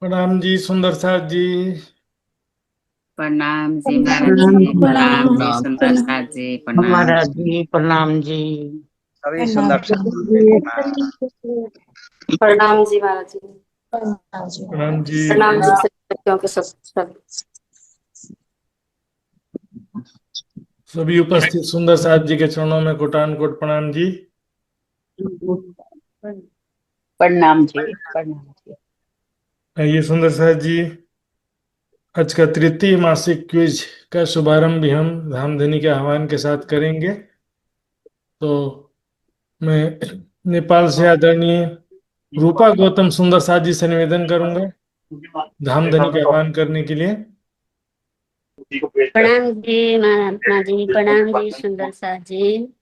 प्रणाम जी सुंदर साथ जी। प्रणाम जी महाराज प्रणाम जी। प्रणाम प्रणाम जी प्रणाम सुंदर प्रणाम साथ जी। प्रणाम। महाराज जी, प्रणाम जी। सभी प्रणाम सुंदर साथी को प्रणाम। प्रणाम जी महाराज जी। प्रणाम जी। प्रणाम जी सभी बच्चों के सब। सभी उपस्थित सुंदर साथ जी के चरणों में कोटान कोट प्रणाम जी। प्रणाम जी, प्रणाम जी। आइए सुंदर साथ जी, आज का तृतीय मासिक क्विज का शुभारंभ भी हम धामधनी के आह्वान के साथ करेंगे। तो मैं नेपाल से आदरणीय रूपा गौतम सुंदर साथ जी से निवेदन करूंगा धामधनी के आह्वान करने के लिए। प्रणाम जी महात्मा जी। प्रणाम जी सुंदर साथ जी।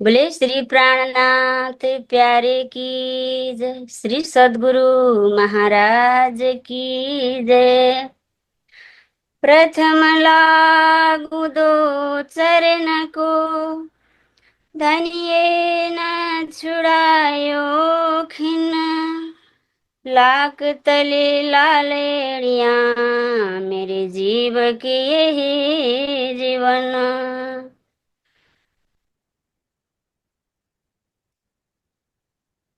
बोले श्री प्राणनाथ प्यारे की जय। श्री सद्गुरु महाराज की जय। प्रथम लागू दो चरण को, धनिये न छुड़ायो खिन्न। लाख तले लालेड़िया, मेरे जीव के यही जीवन।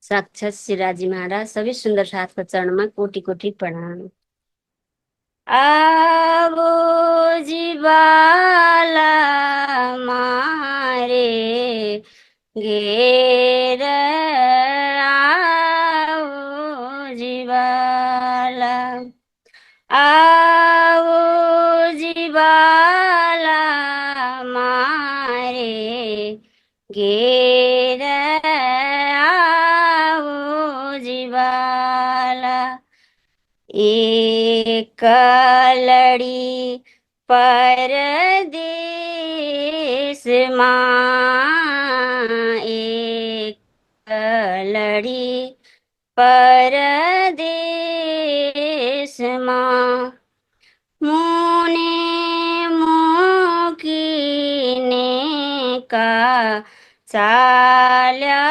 साक्षात शिराजी महाराज सभी सुंदर साथ को चरण में कोटि कोटि प्रणाम। आवो जीवाला मारे घेर, आओ जीवाला। आओ जीवाला मारे घेर, आओ जीवाला। एक लड़ी परदेस माँ, एक लड़ी परदेस माँ। मुने मुकीने का चाल्या,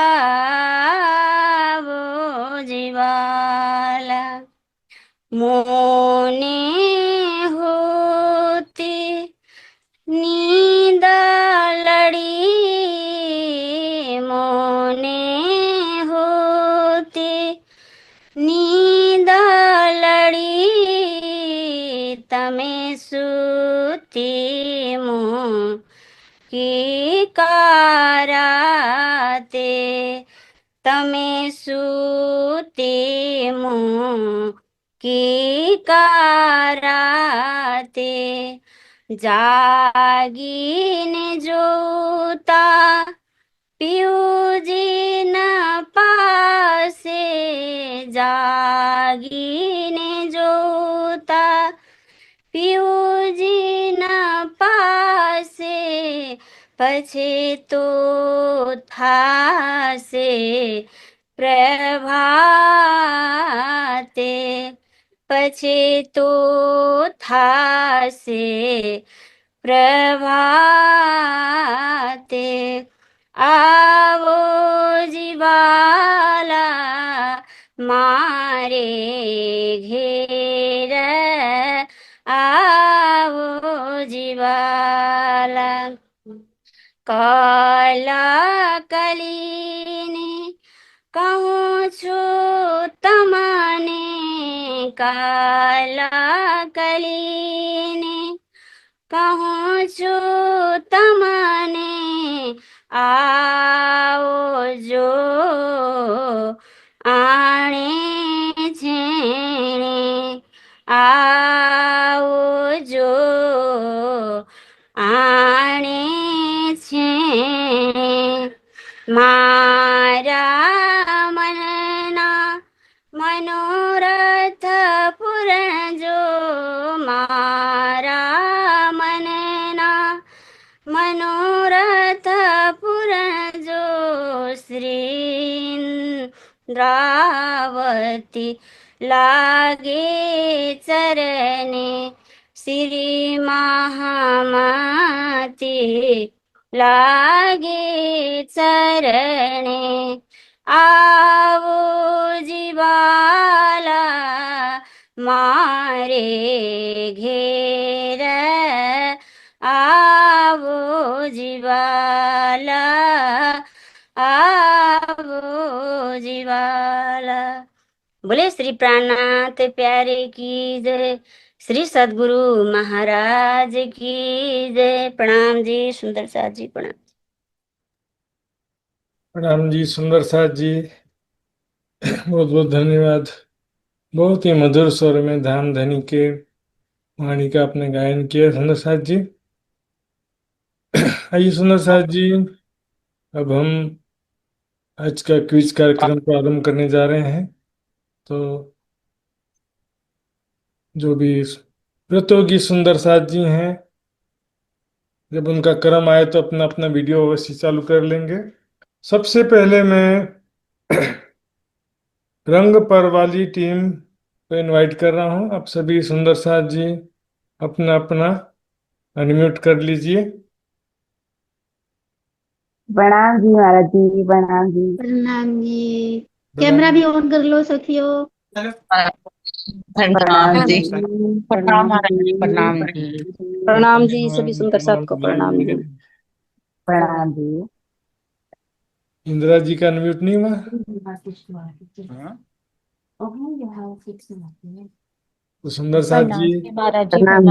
वो जीवाला। मोने होती नींद लड़ी, मोने होती नींद लड़ी। तमे सूती मुँह की काराते, तमे सूती मुँह की काराते। जागीन जोता पियूजी न पासे, जागीन जोता पियूजी न पासे। पछे तो थासे प्रभाते, पछे तो थासे प्रभाते। आवो जीवाला मारे घेर, आवो जीवाला। काला कलीने कहूँ छु तमने, काला कलीने कहूँ छु तमने। आओ जो आणे छेणे, आओ जो आणे छेणे। मारा मनना मनोरथ पूर्ण जो, मारा मनना मनोरथ पूर्ण जो। श्री इंद्रावती लागे चरणे, श्री महामती लागे चरणे। आवो जीवाला मारे घेर आवो जीवाला, आवो जीवाला। बोले श्री प्राणनाथ प्यारे की जय, श्री सद्गुरु महाराज की जय। प्रणाम जी सुंदर साथ जी, प्रणाम। प्रणाम जी सुंदर साथ जी, बहुत बहुत धन्यवाद। बहुत ही मधुर स्वर में धाम धनी के वाणी का आपने गायन किया सुंदर साथ जी। आइए सुंदर साथ जी, अब हम आज का क्विज कार्यक्रम प्रारंभ करने जा रहे हैं। तो जो भी प्रतियोगी सुंदर साथ जी हैं, जब उनका क्रम आए तो अपना अपना वीडियो अवश्य चालू कर लेंगे। सबसे पहले मैं रंग पर वाली टीम को इनवाइट कर रहा हूं। आप सभी सुंदर साथ जी अपना अपना अनम्यूट कर लीजिए। प्रणाम जी महाराज जी, प्रणाम जी। प्रणाम जी। कैमरा भी ऑन कर लो सखियो। प्रणाम जी। प्रणाम महाराज जी, जी। प्रणाम जी। प्रणाम जी सभी सुंदर साथ को, प्रणाम जी। प्रणाम जी। इंदिरा जी का अनम्यूट नहीं हुआ तो सुंदर साथ जी, महाराज जी, प्रणाम।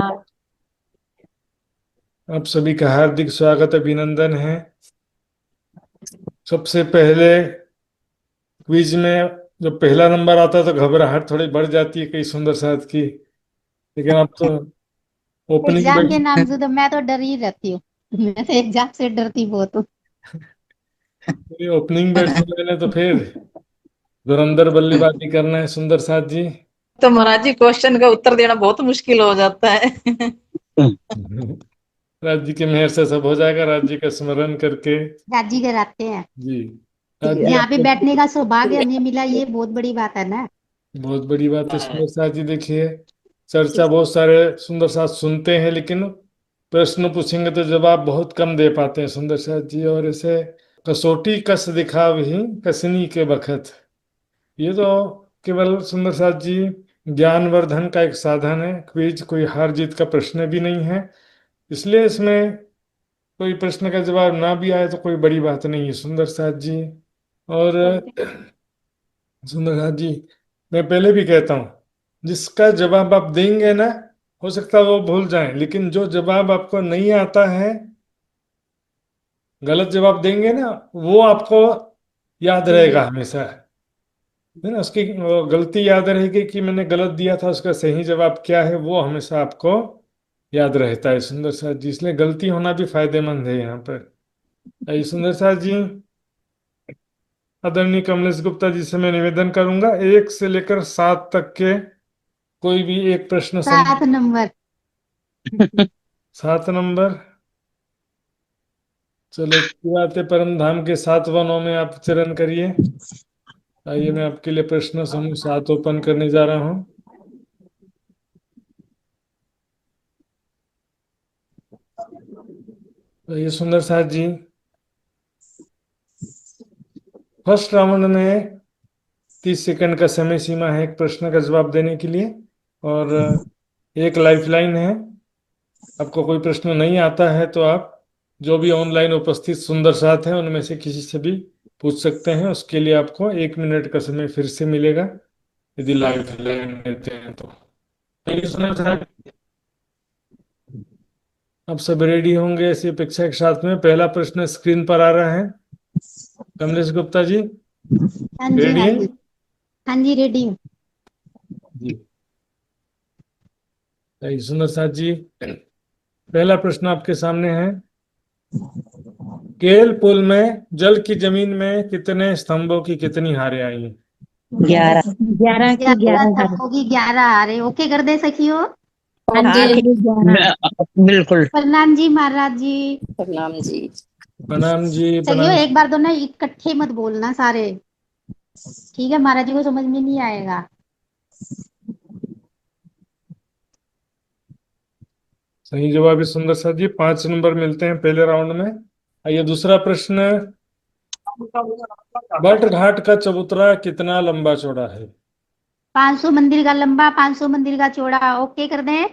आप सभी का हार्दिक स्वागत अभिनंदन है। सबसे पहले क्विज में जब पहला नंबर आता है तो घबराहट थोड़ी बढ़ जाती है कई सुंदर साथ की, लेकिन अब तो ओपनिंग एग्जाम के बैट नाम से तो मैं तो डर ही रहती हूँ। मैं तो एग्जाम से डरती बहुत हूँ। ओपनिंग बैट्समैन है तो फिर धुरंधर बल्लेबाजी करना है सुंदर साथ जी। तो महाराज जी क्वेश्चन का उत्तर देना बहुत मुश्किल हो जाता है। राज्य की मेहर से सब हो जाएगा, राज्य का स्मरण करके। राजी कराते हैं। जी राज्य यहाँ पे आपको बैठने का सौभाग्य हमें मिला, ये बहुत बड़ी बात है ना। बहुत बड़ी बात है सुंदर साथ जी। देखिए, चर्चा बहुत सारे सुंदर साथ सुनते हैं, लेकिन प्रश्न पूछेंगे तो जवाब बहुत कम दे पाते हैं सुंदर साथ जी। और ऐसे कसौटी कस दिखावही कसनी के बखत, ये तो केवल सुंदर साथ जी ज्ञानवर्धन का एक साधन है। क्विज कोई हार जीत का प्रश्न भी नहीं है, इसलिए इसमें कोई प्रश्न का जवाब ना भी आए तो कोई बड़ी बात नहीं है सुंदर साथ जी। और सुंदर साथ जी, मैं पहले भी कहता हूँ, जिसका जवाब आप देंगे ना, हो सकता है वो भूल जाएं, लेकिन जो जवाब आपको नहीं आता है, गलत जवाब देंगे ना, वो आपको याद रहेगा हमेशा, है ना। उसकी वो गलती याद रहेगी कि मैंने गलत दिया था, उसका सही जवाब क्या है वो हमेशा आपको याद रहता है सुंदर साथ जी। इसलिए गलती होना भी फायदेमंद है यहाँ पर। आइए सुंदर साथ जी, आदरणीय कमलेश गुप्ता जी से मैं निवेदन करूंगा, 1 से लेकर 7 तक के कोई भी एक प्रश्न 7 नंबर। 7 नंबर। चलो अच्छी बात है, परम धाम के 7 वनों में आप चरण करिए। आइए मैं आपके लिए प्रश्न समूह 7 ओपन करने जा रहा हूँ। आइए सुंदर साथ जी, फर्स्ट राउंड में 30 सेकंड का समय सीमा है एक प्रश्न का जवाब देने के लिए, और एक लाइफलाइन है। आपको कोई प्रश्न नहीं आता है तो आप जो भी ऑनलाइन उपस्थित सुंदर साथ हैं उनमें से किसी से भी पूछ सकते हैं। उसके लिए आपको 1 मिनट का समय फिर से मिलेगा यदि लाइफलाइन लेते हैं तो। ठीक है सुंदर साथ, आप सब रेडी होंगे ऐसी अपेक्षा के साथ में पहला प्रश्न स्क्रीन पर आ रहा है। कमलेश गुप्ता जी हाँ जी, रेडी हाँ है? जी। हाँ जी, रेडी हूँ। जी सुंदर साथ जी, पहला प्रश्न आपके सामने है। केल पुल में जल की जमीन में कितने स्तंभों की कितनी हारें आई हैं? 11। 11 की 11 11 हारे। सबको की 11 आ रहे। ओके कर दे सखियो। हाँ जी, हाँ जी, 11। बिल्कुल। प्रणाम जी महाराज जी। प्रणाम जी। प्रणाम जी सखियो प्रणाम। एक बार तो ना इकट्ठे मत बोलना सारे, ठीक है? महाराज जी को समझ में नहीं आएगा। सही जवाब है सुंदर साथ जी, 5 नंबर मिलते हैं पहले राउंड में। आइए दूसरा प्रश्न, बट घाट का चबूतरा कितना लंबा चौड़ा है? 500 मंदिर का लंबा, 500 मंदिर का चौड़ा। ओके कर दें?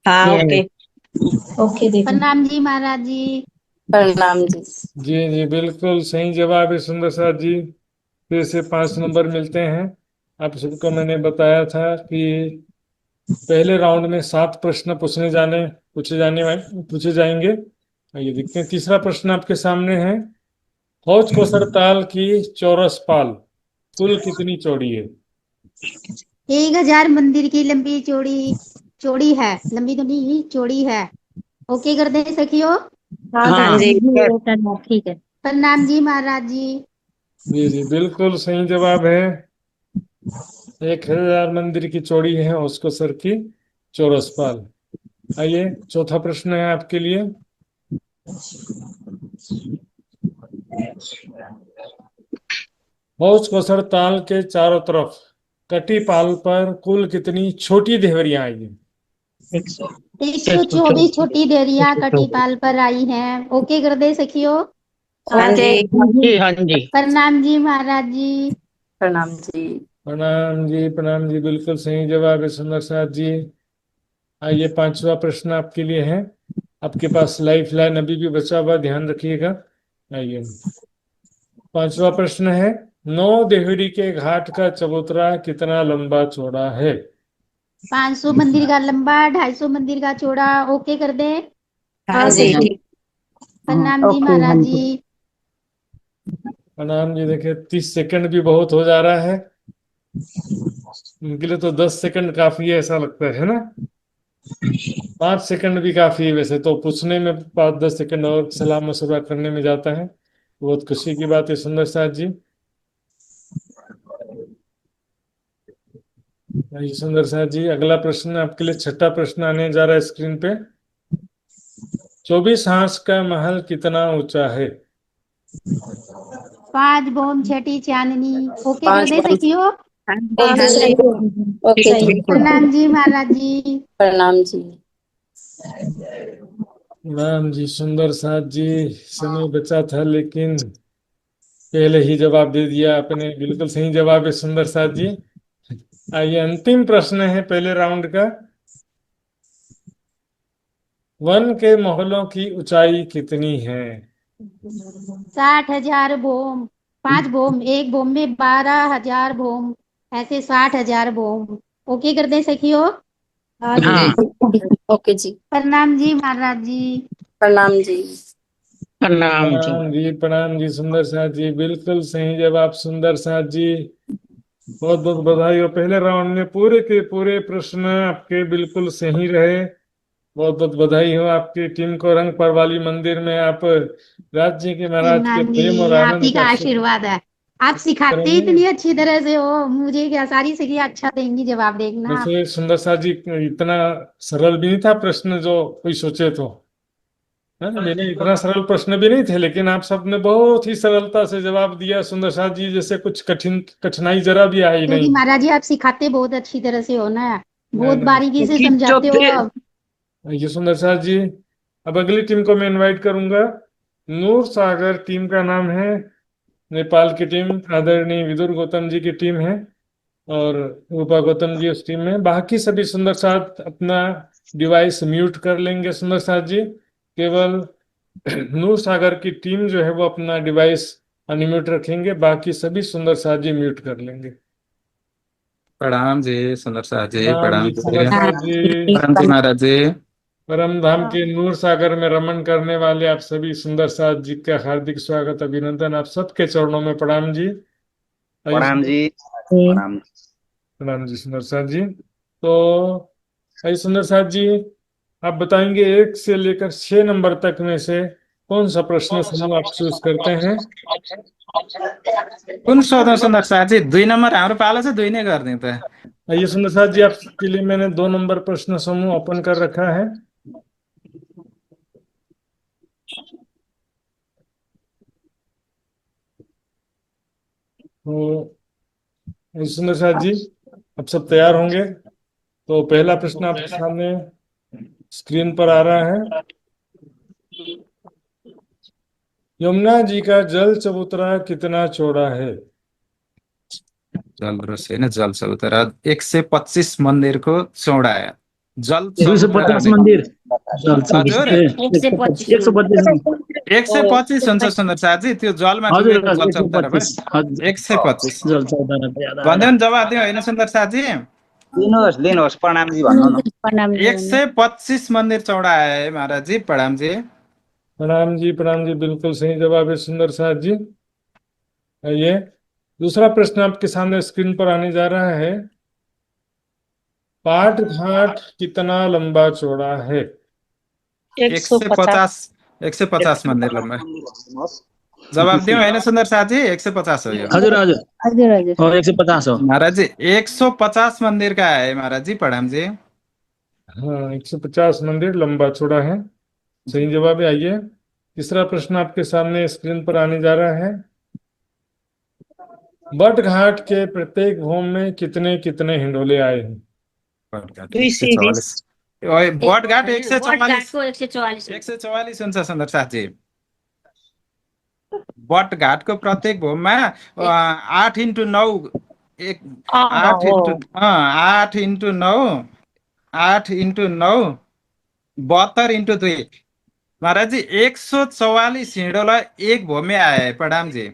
हाँ ओके। ओके देखो। प्रणाम जी महाराज जी। प्रणाम जी। जी जी बिल्कुल सही जवाब है सुंदर साथ जी। फिर से 5 नंबर मिलते हैं। आप सबको मैंने बताया था कि पहले राउंड में 7 प्रश्न पूछे जाएंगे। ये देखते हैं, तीसरा प्रश्न आपके सामने है। हौज कोसर ताल की चौरस पाल कुल कितनी चौड़ी है? 1000 मंदिर की लंबी चौड़ी, चौड़ी है, लंबी तो नहीं चौड़ी है। ओके कर दें सखियो? हाँ हाँ जी जी। वो करना ठीक है। प्रणाम जी महाराज जी। जी जी बिल्कुल सही जवाब है। 1000 मंदिर की चौड़ी है हौज कोसर की चौरस पाल। आइए चौथा प्रश्न है आपके लिए। हौज कोसर ताल के चारों तरफ कटी पाल पर कुल कितनी छोटी देहरियां आई हैं? 124 छोटी देरिया कटीपाल पर आई हैं। ओके कर दे सखियो? हाँ जी। हाँ जी। हाँ जी। प्रणाम जी महाराज जी। प्रणाम जी। प्रणाम जी प्रणाम जी बिल्कुल सही जवाब है सुंदर साथ जी। आइए पांचवा प्रश्न आपके लिए है। आपके पास लाइफ लाइन अभी भी बचा हुआ, ध्यान रखिएगा। आइए पांचवा प्रश्न है। नौ देहरी के घाट का चबूतरा कितना लंबा चौड़ा है? 500 मंदिर का लंबा, 250 मंदिर का चौड़ा। ओके कर दे? हाँ जी ठीक। प्रणाम जी ओके हाँ महाराज जी। जी। प्रणाम जी। देखिए 30 सेकंड भी बहुत हो जा रहा है। उनके लिए तो 10 सेकंड काफी है ऐसा लगता है ना। 5 सेकंड भी काफी है वैसे तो, पूछने में 5-10 सेकंड और सलाह मशवरा करने में जाता है। बहुत खुशी की बात है सुंदर साथ जी। जी सुंदर साथ जी, अगला प्रश्न आपके लिए छठा प्रश्न आने जा रहा है स्क्रीन पे। 24 हांस का महल कितना ऊंचा है? 5 बोम छठी चांदनी। ओके कर पाँच दे पाँच। सखियो? ओके हाँ जी। सही है। ओके सही जी। है। प्रणाम जी महाराज जी। प्रणाम जी। राम जी सुंदर साथ जी, समय बचा था लेकिन पहले ही जवाब दे दिया आपने। बिल्कुल सही जवाब है सुंदर साथ जी। आइए अंतिम प्रश्न है पहले राउंड का। वन के महलों की ऊंचाई कितनी है? 60,000 बोम। 5 बोम, एक बोम में 12,000 बोम, ऐसे 60,000 बोम। ओके कर दे सखियो? हाँ हाँ जी। ओके जी। प्रणाम जी महाराज जी। प्रणाम जी। प्रणाम जी। प्रणाम जी सुंदर साथ जी, बिल्कुल सही जवाब सुंदर साथ जी। बहुत बहुत बधाई हो। पहले राउंड में पूरे के पूरे प्रश्न आपके बिल्कुल सही रहे। बहुत बहुत बधाई हो आपकी टीम को। रंग परवाली मंदिर में आप राज्य के महाराज के प्रणाम प्रेम और जी, आप ही आनंद का का सुख आशीर्वाद है। आप सिखाते करेंगे। इतनी अच्छी तरह से हो, मुझे क्या सारी सखियां अच्छा देंगी जवाब, देखना आप। वैसे सुंदर साथ जी इतना सरल भी नहीं था प्रश्न जो कोई सोचे तो, है ना। मैंने इतना सरल प्रश्न भी नहीं थे लेकिन आप सबने बहुत ही सरलता से जवाब दिया सुंदर साथ जी। जैसे कुछ कठिन कठिनाई जरा भी आई क्योंकि नहीं। महाराज जी आप सिखाते बहुत अच्छी तरह से हो ना, ना बहुत ना। बारीकी से कि तो समझाते हो फिर आप। ये सुंदर साथ जी, अब अगली टीम को मैं इनवाइट करूंगा। नूर सागर टीम का नाम है। नेपाल की टीम आदरणीय विदुर गौतम जी की टीम है और रूपा गौतम जी उस टीम में। बाकी सभी सुंदर साथ अपना डिवाइस म्यूट कर लेंगे सुंदर साथ जी। केवल नूर सागर की टीम जो है वो अपना डिवाइस अनम्यूट रखेंगे, बाकी सभी सुंदर साथ जी म्यूट कर लेंगे। प्रणाम जी सुंदर साह जी। राम प्रणाम जी जी। सुंदर साथ जी। प्रणाम जी महाराज जी। परम धाम के नूर सागर में रमन करने वाले आप सभी सुंदर साथ जी का हार्दिक स्वागत अभिनंदन। आप सबके चरणों में प्रणाम जी। आइए प्रणाम जी। जी। प्रणाम। प्रणाम जी सुंदर साथ जी। तो आइए सुंदर साथ जी, आप बताएंगे 1 से लेकर 6 नंबर तक में से कौन सा प्रश्न समूह आप चूज करते हैं? कुन सोधौँ सुन्दर साह जी? 2 नम्बर हाम्रो पालो छ, 2 नै गरिदिउँ त। आइए सुंदर साथ जी, आपके लिए मैंने 2 नंबर प्रश्न समूह ओपन कर रखा है। तो आइए सुंदर साथ जी, आप सब तैयार होंगे तो पहला प्रश्न आपके सामने स्क्रीन पर आ रहा है। यमुना जी का जल चबूतरा कितना चौड़ा है? जल रोसे होइन जल चौतारा 125 मन्दिरको चौडाइ जल 250 चौतारा मन्दिर जल हजुर 125 125 हुन्छ सुन्दर साथी त्यो जलमा हजुर डुबेको जल चौतारा भयो 125 जल चौतारा याद आयो। भन्दै जवाब दियो होइन सुन्दर साथी दिनुहोस् प्रणामजी भन्नु न। प्रणाम जी 125 मन्दिर चौडा है महाराज जी प्रणाम जी प्रणाम जी बिल्कुल सही जवाब है सुंदर साथ जी। आइए दूसरा प्रश्न आपके सामने स्क्रीन पर आने जा रहा है। पाट घाट कितना लंबा चौड़ा है? 150 मन्दिर लम्बा जवाब दियो होइन सुन्दर साथी 150 हो यो हजुर हजुर हजुर हजुर हो 150 हो। महाराज जी 150 मंदिर का है महाराज जी प्रणाम जी हाँ 150 मंदिर लंबा चौड़ा है, सही जवाब है। आइए तीसरा प्रश्न आपके सामने स्क्रीन पर आने जा रहा है। बट घाट के प्रत्येक भूम में कितने कितने हिंडोले आए हैं? बट घाट 144 को 144 144 हुन्छ सुन्दर साथी बट घाटको प्रत्येक भूममा 8 into 9 8 into 9 8 into 9 72 into 2 महाराज जी 144 हिंडोला एक भूमि में आया है प्रणाम जी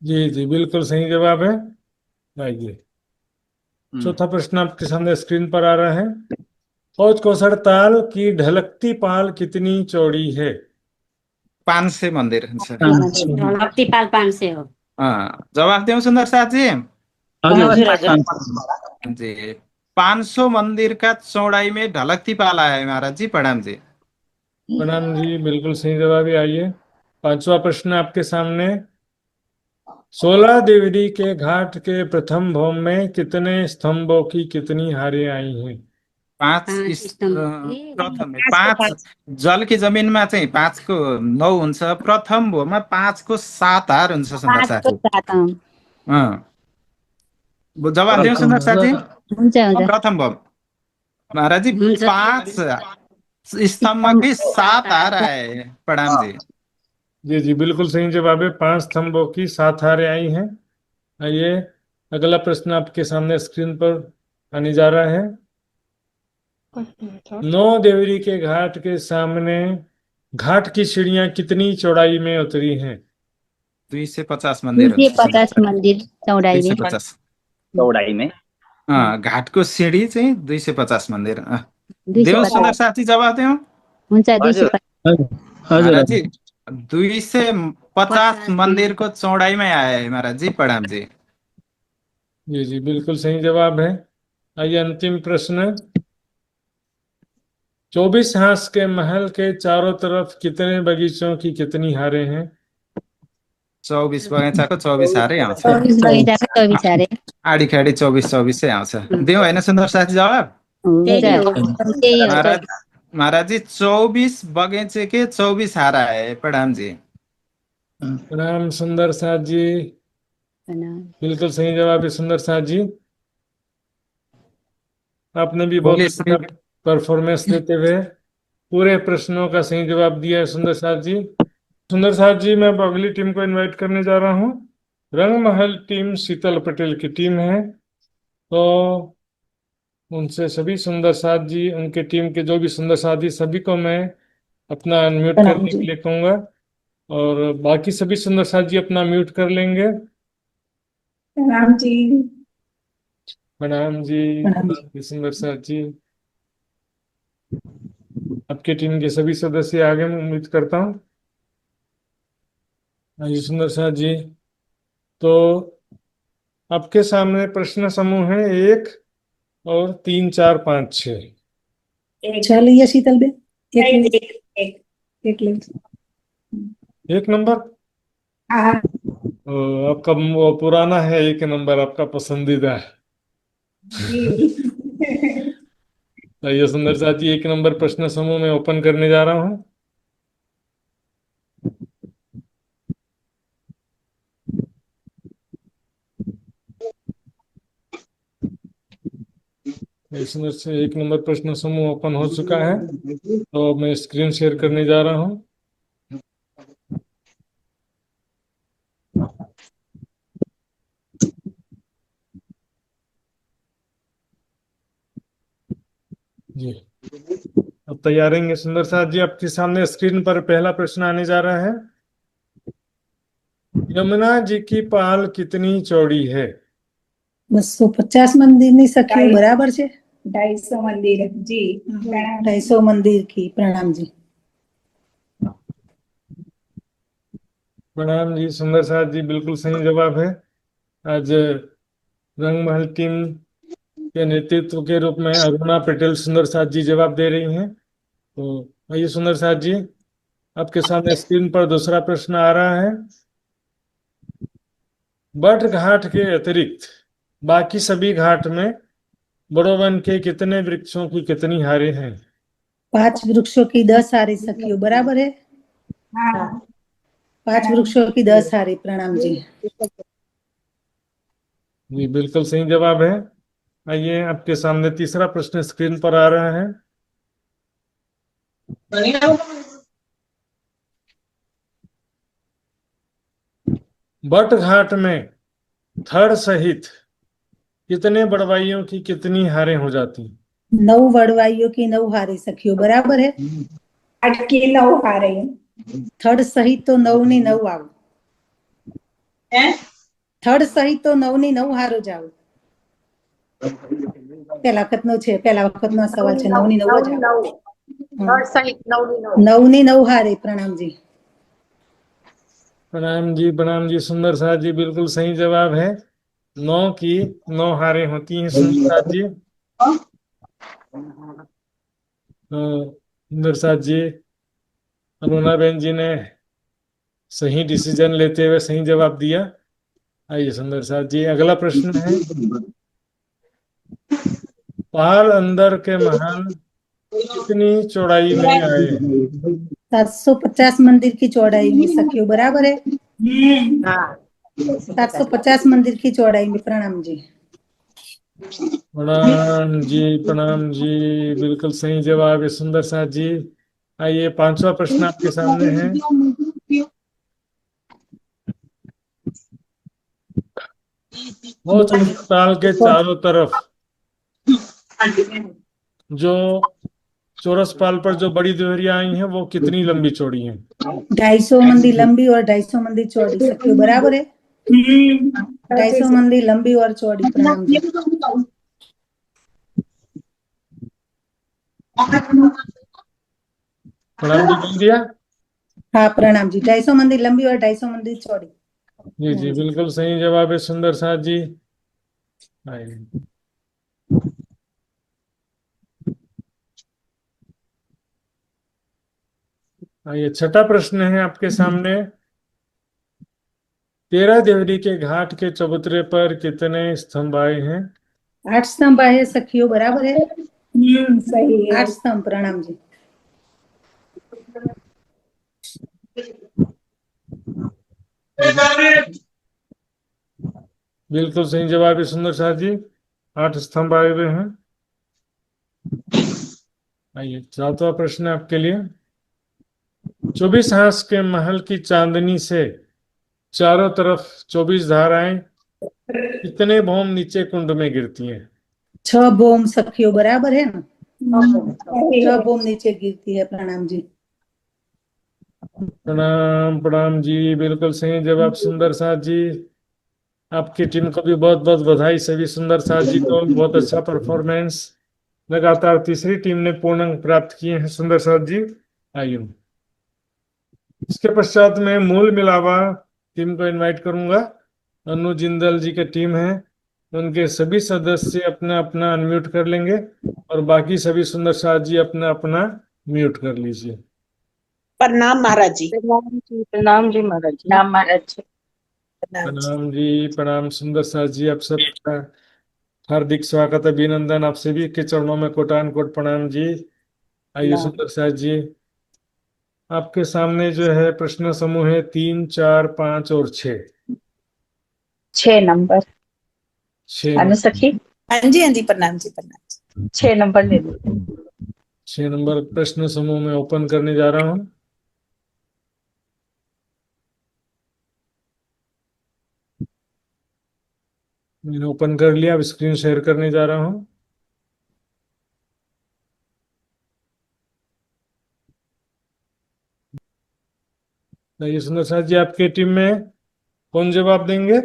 जी बिल्कुल सही जवाब है। आइए चौथा प्रश्न आपके सामने स्क्रीन पर आ रहा है। फौज कोसर ताल की ढलकती पाल कितनी चौड़ी है? 500 मंदिर हुन्छ भक्ति पाल 500 हो। जवाब दिउँ सुन्दर साथ जी हजुर जी 500 मंदिर का चौड़ाई में ढलकती पाला है महाराज जी प्रणाम जी बिल्कुल सही जवाब है। आइए पांचवा प्रश्न आपके सामने। 16 देवरी के घाट के प्रथम भौम में कितने स्तंभों की कितनी हारें आई हैं? 5 प्रथम 5 जल की जमिनमा चाहिँ 5 को 9 हुन्छ प्रथम भूमा 5 को 7 हार हुन्छ सुन्दर साथी जवाब दिउँ सुन्दर साथी प्रथम भूम महाराज जी 5 स्तंभ की 7 हार आए प्रणाम जी बिल्कुल सही जवाब है। 5 स्तंभों की 7 हारें आई हैं। आइए अगला प्रश्न आपके सामने स्क्रीन पर आने जा रहा है। 9 देवरी के घाट के सामने घाट की सीढ़ियां कितनी चौड़ाई में उतरी हैं? 250 मंदिर 250 मंदिर चौड़ाई में 250 चौडाई में घाटको सिँढी चाहिँ 250 मन्दिर देऊ 250 सुन्दर साथी जवाब दिउँ हुन्छ 250 हजुर महाराज जी 250 मन्दिरको चौडाइमै आए महाराज जी प्रणाम जी जी बिल्कुल सही जवाब है। आइए अंतिम प्रश्न। 24 हांस के महल के चारों तरफ कितने बगीचों की कितनी हारें हैं? 24 बगैँचाको 24 हारै आउँछ 24 बगैँचाको 24 हारे आडी खाडी 24 आउँछ दिउँ होइन सुन्दर साथी जवाब त्यही हो महाराज जी 24 बगैंचे के 24 हारा है प्रणाम जी प्रणाम सुंदर साथ जी बिल्कुल सही जवाब है सुंदर साथ जी। आपने भी बहुत अच्छा परफॉर्मेंस देते हुए पूरे प्रश्नों का सही जवाब दिया है सुंदर साथ जी। सुंदर साथ जी मैं अब अगली टीम को इनवाइट करने जा रहा हूँ। रंगमहल टीम शीतल पटेल की टीम है, तो उनसे सभी सुंदर साथ जी उनके टीम के जो भी सुंदर साथी सभी को मैं अपना अनम्यूट करने के लिए कहूँगा और बाकी सभी सुंदर साथ जी अपना म्यूट कर लेंगे। प्रणाम जी प्रणाम जी सुंदर साथ जी। आपके टीम के सभी सदस्य आगे मैं उम्मीद करता हूँ। जी सुंदर साथ जी, तो आपके सामने प्रश्न समूह है 1 और 3 4 5 6। अच्छा लिया शीतल बे एक ले 1 नंबर आपका वो पुराना है, 1 नंबर आपका पसंदीदा है। ये सुंदर साथ जी 1 नंबर प्रश्न समूह में ओपन करने जा रहा हूँ। इसमें से 1 नंबर प्रश्न समूह ओपन हो चुका है, तो मैं स्क्रीन शेयर करने जा रहा हूँ। जी, अब तैयार रहेंगे सुंदर साथ जी। आपके सामने स्क्रीन पर पहला प्रश्न आने जा रहा है। यमुना जी की पाल कितनी चौड़ी है? 250 મંદિરની સખીઓ બરાબર છે 250 મંદિર જી 250 મંદિર की प्रणाम जी। प्रणाम जी सुंदर साथ जी, बिल्कुल सही जवाब है। आज रंगमहल टीम के नेतृत्व के रूप में अरुणा पटेल सुंदर साथ जी जवाब दे रही हैं। तो आइए सुंदर साथ जी, आपके सामने स्क्रीन पर दूसरा प्रश्न आ रहा है। बट घाट के अतिरिक्त बाकी सभी घाट में बड़ोवन के कितने वृक्षों की कितनी हारें हैं? 5 वृक्षों की 10 हारी सखियों बराबर है। हाँ 5 वृक्षों की 10 हारी प्रणाम जी। जी बिल्कुल सही जवाब है। आइए आपके सामने तीसरा प्रश्न स्क्रीन पर आ रहा है। बट घाट में थड़ सहित कितने बड़वाइयों की कितनी हारें हो जाती? 9 वड़वाइयों की 9 हारी सखियों बराबर है। 8 की 9 हारे थर्ड सहित तो 9 ની 9 આવ થર્ડ સહિત તો 9 ની 9 હારો જાવ। પેલા વખતનો સવાલ છે 9 ની 9 જ આવ। થર્ડ સહિત 9 ની 9 9 ની 9 હારે प्रणाम जी। प्रणाम जी सुंदर साथ जी, बिल्कुल सही जवाब है। 9 की 9 हारें होती हैं सुंदर साथ जी। सुंदर साथ जी, अरुणा बेन जी ने सही डिसीजन लेते हुए सही जवाब दिया। आइए सुंदर साथ जी, अगला प्रश्न है। पहाड़ अंदर के महल कितनी चौड़ाई में आए हैं? 750 मंदिर की चौड़ाई में सखियों बराबर है। 750 मंदिर की चौड़ाई में प्रणाम जी। प्रणाम जी, बिल्कुल सही जवाब है सुंदर साथ जी। आइए पांचवा प्रश्न आपके सामने है। वो ताल के चारों तरफ जो चौरस पाल पर जो बड़ी देवरियां आई हैं वो कितनी लंबी चौड़ी हैं? 250 मंदिर लंबी और 250 मंदिर चौड़ी सखियों बराबर है। 250 मंदिर लंबी और चौड़ी प्रणाम जी। प्रणाम जी बोल दिया। हाँ प्रणाम जी। 250 मंदिर लंबी और 250 मंदिर चौड़ी। जी जी बिल्कुल सही जवाब है सुंदर साथ जी। आइए आइए छठा प्रश्न है आपके सामने। 13 देवरी के घाट के चबूतरे पर कितने स्तंभ आए हैं? 8 स्तंभ है सखियों बराबर है। सही है 8 स्तंभ प्रणाम जी। बिल्कुल सही जवाब है सुंदर साथ जी, 8 स्तंभ आए हुए हैं। आइए सातवां प्रश्न आपके लिए। 24 हांस के महल की चांदनी से चारों तरफ 24 धाराएं कितने भौम नीचे कुंड में गिरती हैं? 6 बोम सखियों बराबर है ना। 6 बोम नीचे गिरती है प्रणाम जी। प्रणाम जी, बिल्कुल सही जवाब सुंदर साथ जी। आपकी टीम को भी बहुत बहुत बधाई। सभी सुंदर साथ जी को बहुत अच्छा परफॉर्मेंस। लगातार तीसरी टीम ने पूर्ण अंक प्राप्त किए हैं सुंदर साथ जी। आइए इसके पश्चात मैं मूल मिलावा टीम को इनवाइट करूंगा। अनु जिंदल जी की टीम है, उनके सभी सदस्य अपना अपना अनम्यूट कर लेंगे और बाकी सभी सुंदर साथ जी अपना अपना म्यूट कर लीजिए। प्रणाम महाराज जी। प्रणाम जी महाराज जी। प्रणाम महाराज जी। प्रणाम जी, प्रणाम सुंदर साथ जी, आप सबका हार्दिक स्वागत अभिनंदन। आप सभी के चरणों में कोटान कोट प्रणाम जी। आइए सुंदर साथ जी, आपके सामने जो है प्रश्न समूह है 3, 4, 5 और 6। 6 नंबर 6 अनु सखी। हाँ जी प्रणाम जी प्रणाम। 6 नंबर ले लो। 6 नंबर प्रश्न समूह में ओपन करने जा रहा हूं। मैंने ओपन कर लिया, अब स्क्रीन शेयर करने जा रहा हूं। ये सुंदर साथ जी, आपके टीम में कौन जवाब देंगे?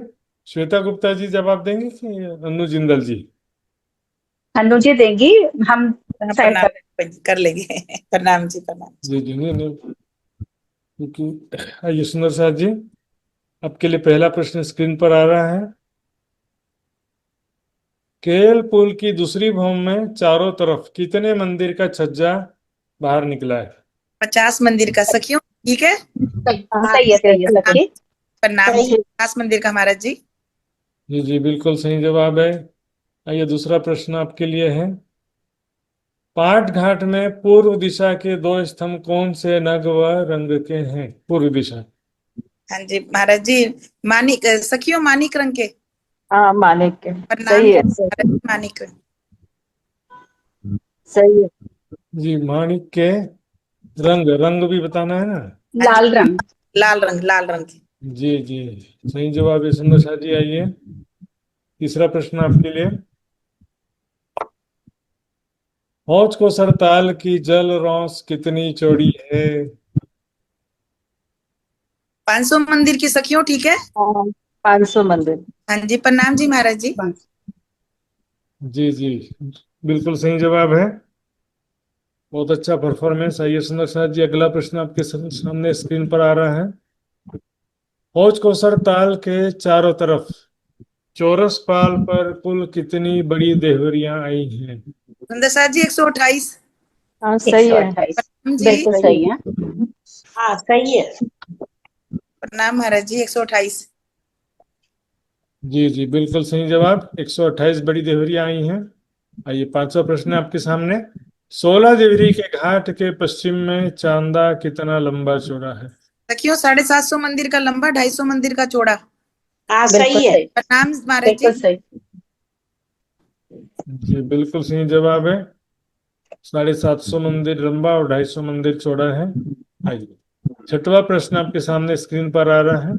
श्वेता गुप्ता जी जवाब देंगे कि अनु जिंदल जी? अनु जी देंगी, हम साइड प्रणाम कर। कर लेंगे। प्रणाम जी, प्रणाम। जी जी, नहीं नहीं, क्योंकि ये सुंदर साथ जी, आपके लिए पहला प्रश्न स्क्रीन पर आ रहा है। केल पुल की दूसरी भूमि में चारों तरफ कितने मंदिर का छज्जा बाहर निकला है? 50 मंदिर का सखियों, ठीक है। सही है सखी। प्रणाम जी, 50 मंदिर का महाराज जी। जी जी, बिल्कुल सही जवाब है। आइए, दूसरा प्रश्न आपके लिए है। पाट घाट में पूर्व दिशा के दो स्तंभ कौन से नग व रंग के हैं? पूर्व दिशा। हाँ जी महाराज जी, मानिक सखियों, मानिक रंग के। हाँ मानिक के। प्रणाम सही जी है, महाराज जी, मानिक रंग। सही है। जी, माणिक के रंग, रंग भी बताना है ना? लाल रंग। लाल रंग, लाल रंग की। जी जी, सही जवाब है सुंदर शाह जी। आइए, तीसरा प्रश्न आपके लिए। हौज को सरताल की जल रौस कितनी चौड़ी है? 500 मंदिर की सखियों, ठीक है। 500 मंदिर। हाँ जी, प्रणाम जी महाराज जी। जी जी, बिल्कुल सही जवाब है। बहुत अच्छा परफॉर्मेंस। आइए सुंदर शाह जी, अगला प्रश्न आपके सामने स्क्रीन पर आ रहा है। हौज को सरताल के चारों तरफ चौरस पाल पर कुल कितनी बड़ी देहरियां आई हैं? सुंदर साथ जी, 128। हाँ सही है, प्रणाम जी। बिल्कुल सही है। हाँ सही है। प्रणाम महाराज जी, 128। जी जी, बिल्कुल सही जवाब। 128 बड़ी देहरियां आई हैं। आइए, पांचवा प्रश्न है आपके सामने। 16 देवरी के घाट के पश्चिम में चांदा कितना लंबा चौड़ा है? सखियों, 750 मंदिर का लंबा, 250 मंदिर का चौड़ा। हाँ बिल्कुल सही है। सही। प्रणाम महाराज जी। बिल्कुल सही। जी, बिल्कुल सही जवाब है। 750 मंदिर लंबा और 250 मंदिर चौड़ा है। आइए, छठवां प्रश्न आपके सामने स्क्रीन पर आ रहा है।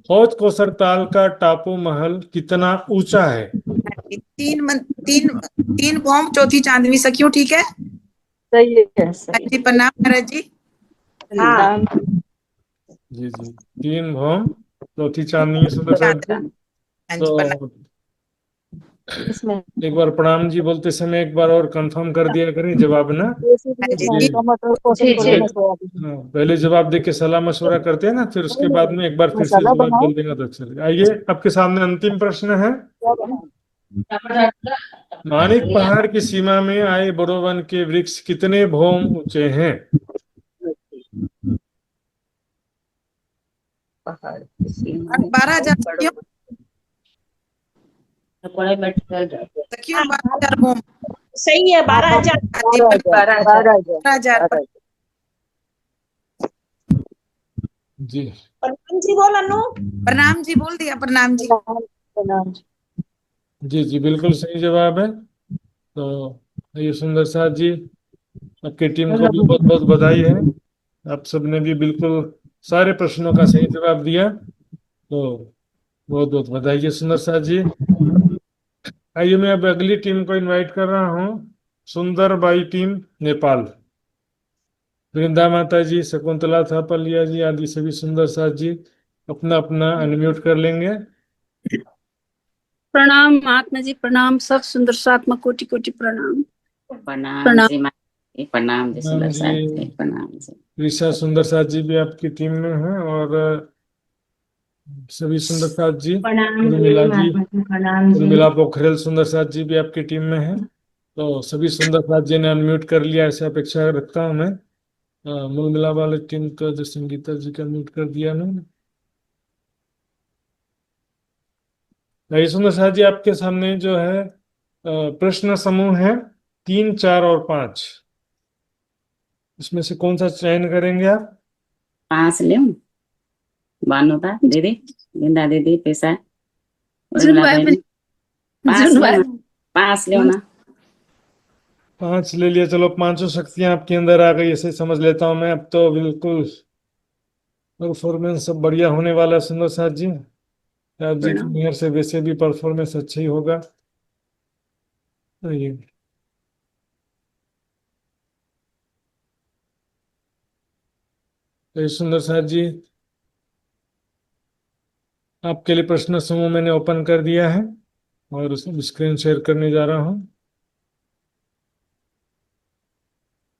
हौज कोसर ताल का टापू महल कितना ऊंचा है? तीन तीन भौम, चौथी चांदनी सखियों, ठीक है। सही है, हाँ सही जी, प्रणाम महाराज जी। हाँ, है। जी जी, 3 भौम, चौथी चांदनी है सुंदर साहब जी। चांदनी। हाँ जी, प्रणाम। तो इसमें एक बार प्रणाम जी बोलते समय एक बार और कंफर्म कर दिया करें जवाब ना। हाँ जी जी, जी। पहले, हाँ, पहले जवाब दे के सलाह मशवरा करते हैं ना, फिर उसके बाद में एक बार फिर से जवाब बोल देगा तो अच्छा लगेगा। आइए, आपके सामने अंतिम प्रश्न है। मानिक पहाड़ की सीमा में आए बोरोवन के वृक्ष कितने भौम ऊंचे हैं? 12,000 सखियों। सखियों, 12,000 भौम। सही है, 12,000। हाँ जी, 12,000। जी प्रणाम जी बोल अनु। प्रणाम जी बोल दिया, प्रणाम जी। जी जी, बिल्कुल सही जवाब है। तो ये सुंदर साथ जी, आपकी टीम को भी बहुत बहुत बधाई है। आप सबने भी बिल्कुल सारे प्रश्नों का सही जवाब दिया, तो बहुत बहुत बधाई है सुंदर साथ जी। आइए, मैं अब अगली टीम को इनवाइट कर रहा हूँ। सुंदर बाई टीम, नेपाल। वृंदा माता जी, शकुंतला थापलिया जी आदि सभी सुंदर साथ जी अपना अपना अनम्यूट कर लेंगे। प्रणाम महात्मा जी, प्रणाम। सब सुंदर सात्मा कोटि कोटि प्रणाम। प्रणाम जी माँ जी, प्रणाम जी प्रणाम सुंदर जी। साथ जी, प्रणाम जी। ऋषा सुंदर साथ जी भी आपकी टीम में हैं, और सभी सुंदर साथ जी, उर्मिला जी, उर्मिला पोखरेल सुंदर साथ जी भी आपकी टीम में है। तो सभी सुंदर साथ जी ने अनम्यूट कर लिया, ऐसे अपेक्षा रखता हूँ मैं। उर्मिला वाले टीम का जो संगीता जी का म्यूट कर दिया मैंने। ये सुंदर साथ जी, आपके सामने जो है प्रश्न समूह है 3, 4 और 5। इसमें से कौन सा चयन करेंगे आप? 5 ले भानुता दीदी, गीता दीदी, पेशा, जुन उर्मिला भाई बहनी। पनि 5 जुन ले भाई ना, 5 ले ना। 5 ले लिया, चलो। पांचों शक्तियां आपके अंदर आ गई, ऐसे समझ लेता हूँ मैं। अब तो बिल्कुल परफॉर्मेंस सब बढ़िया होने वाला है सुंदर साथ जी। आप जी की प्रणाम। मेहर से वैसे भी परफॉर्मेंस अच्छा ही होगा। तो ये सुंदर साथ जी, आपके लिए प्रश्न समूह मैंने ओपन कर दिया है और उसे स्क्रीन शेयर करने जा रहा हूँ।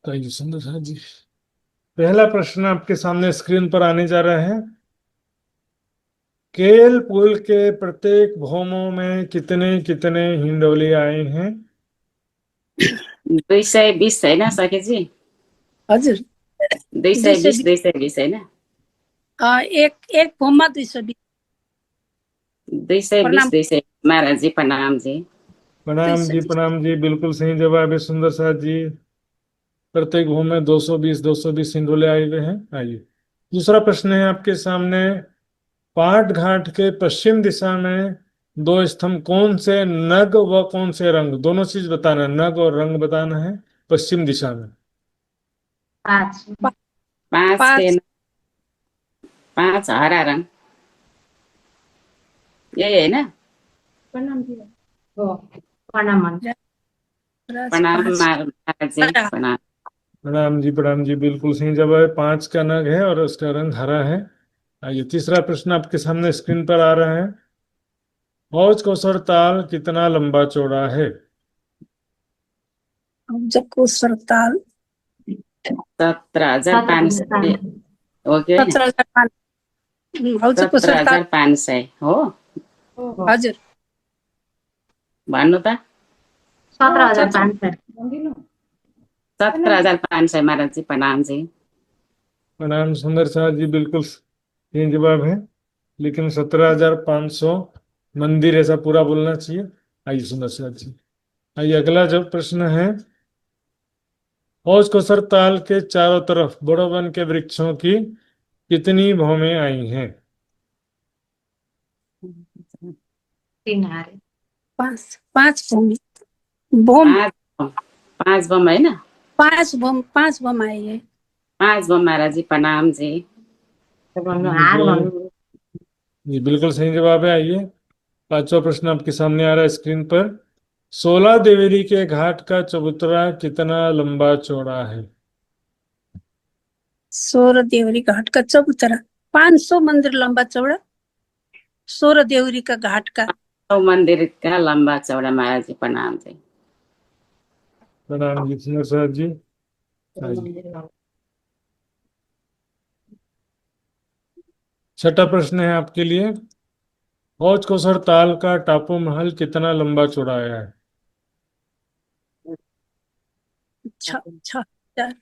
तो आइए सुंदर साहब जी, पहला प्रश्न आपके सामने स्क्रीन पर आने जा रहा है। केल पुल के प्रत्येक भौमों में कितने कितने हिंडोले आए हैं? 220 होइन सकेजी? हजुर 220 220 होइन? एक एक फर्ममा 220 220 प्रणाम 220 महाराज जी प्रणाम जी। प्रणाम जी, बिल्कुल सही जवाब है सुंदर साहब जी। प्रत्येक भूमि में 220 हिंडोले आए हुए हैं। आइए दूसरा प्रश्न है आपके सामने। पाट घाट के पश्चिम दिशा में दो स्तंभ कौन से नग व कौन से रंग, दोनों चीज बताना है, नग और रंग बताना है। पश्चिम दिशा में 5 पाँच के 5 हरा रङ यही होइन? प्रणाम महाराज जी प्रणाम। प्रणाम जी, बिल्कुल सही जवाब है। 5 का नग है और उसका रंग हरा है। आइए तीसरा प्रश्न आपके सामने स्क्रीन पर आ रहा है। हौज कोसर ताल कितना लंबा चौड़ा है? जबको सरताल 17,500 हो कि होइन? 17,500 हौजको सरताल 17,500 हो? हजुर भन्नु त 17,500 17,500 महाराज जी प्रणाम जी। प्रणाम सुंदर साहब जी, बिल्कुल सही जवाब है, लेकिन 17,500 मंदिर ऐसा पूरा बोलना चाहिए। आइए सुंदर साहब जी, आइए अगला जब प्रश्न है। हौज कोसर ताल के चारों तरफ बड़ो वन के वृक्षों की कितनी भौमें आई हैं? 5 भूमि भूम 5 बम होइन? 5 भूम आई है। 5 बम महाराज जी प्रणाम जी। जी बिल्कुल सही जवाब है। आइए पांचवा प्रश्न आपके सामने आ रहा है स्क्रीन पर। 16 देवरी के घाट का चबूतरा कितना लंबा चौड़ा है? 16 देवरी घाट का चबूतरा 500 मंदिर लंबा चौड़ा 16 देवरी का घाट का मंदिर का लंबा चौड़ा महाराज जी प्रणाम जी। प्रणाम जी सुंदर साहब जी। आइए छठा प्रश्न है आपके लिए। हौज कोसर ताल का टापू महल कितना लंबा चौड़ा है? 6,000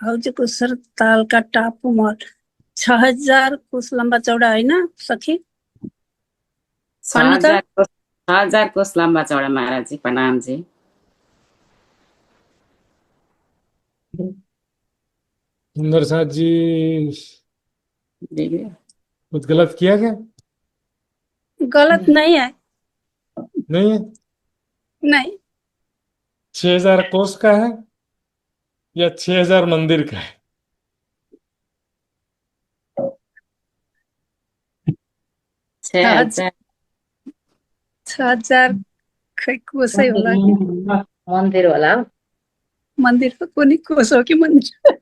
हौजको सरताल का टापू महल 6,000 कोस लंबा चौड़ा है ना सखी? भन्नु त 6,000 कोस लम्बा चौडा महाराज जी प्रणाम जी। सुंदर साहब जी कुछ गलत किया क्या? गलत नहीं है। नहीं है? नहीं 6,000 कोस का है या 6,000 मंदिर का है? 6,000 6,000 खै कोसै होला कि मन्दिर होला। मन्दिरको कुनै कोस हो कि मन्दिर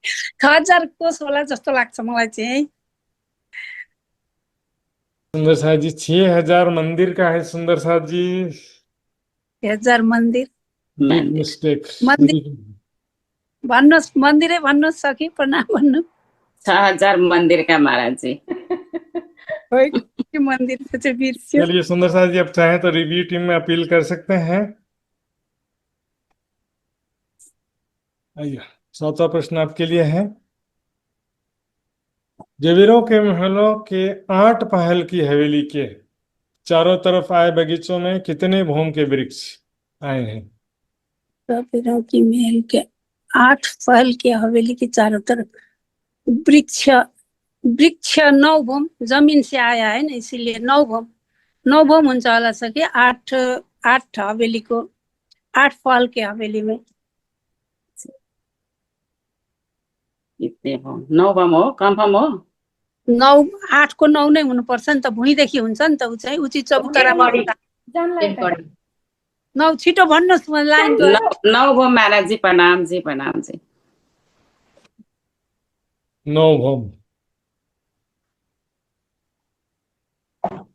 6,000 कोस होला जस्तो लाग्छ मलाई चाहिँ। सुंदर साहब जी 6,000 मंदिर का है सुंदर साहब जी। 6,000 मन्दिर बिग मिस्टेक। मन्दिर भन्नुहोस् मन्दिरै भन्नुहोस् सखी प्रणाम भन्नु 6,000 मंदिर का महाराज जी। हो कि मन्दिरको चाहिँ बिर्स्यो। चलिए सुंदर साहब जी, अब चाहें तो रिव्यू टीम में अपील कर सकते हैं। आइए चौथा प्रश्न आपके लिए है। जवीरों के महलों के 8 पहल की हवेली के चारों तरफ आए बगीचों में कितने भौम के वृक्ष आए हैं? कबीरों की महल के 8 पहल की हवेली के चारों तरफ वृक्ष वृक्ष 9 भूम जमीन से आया है ना, इसीलिए 9 भूम हुन्छ होला सके 8 हवेलीको 8 पहल के हवेली में कितने भम 9 भम हो कन्फर्म हो? 8 को 9 नै हुनुपर्छ नि त, भुइँदेखि हुन्छ नि त ऊ चाहिँ उचित चबुतरामा 9 छिटो भन्नुहोस् लाइन 9 भम महाराज जी प्रणाम जी प्रणाम जी। 9 भौम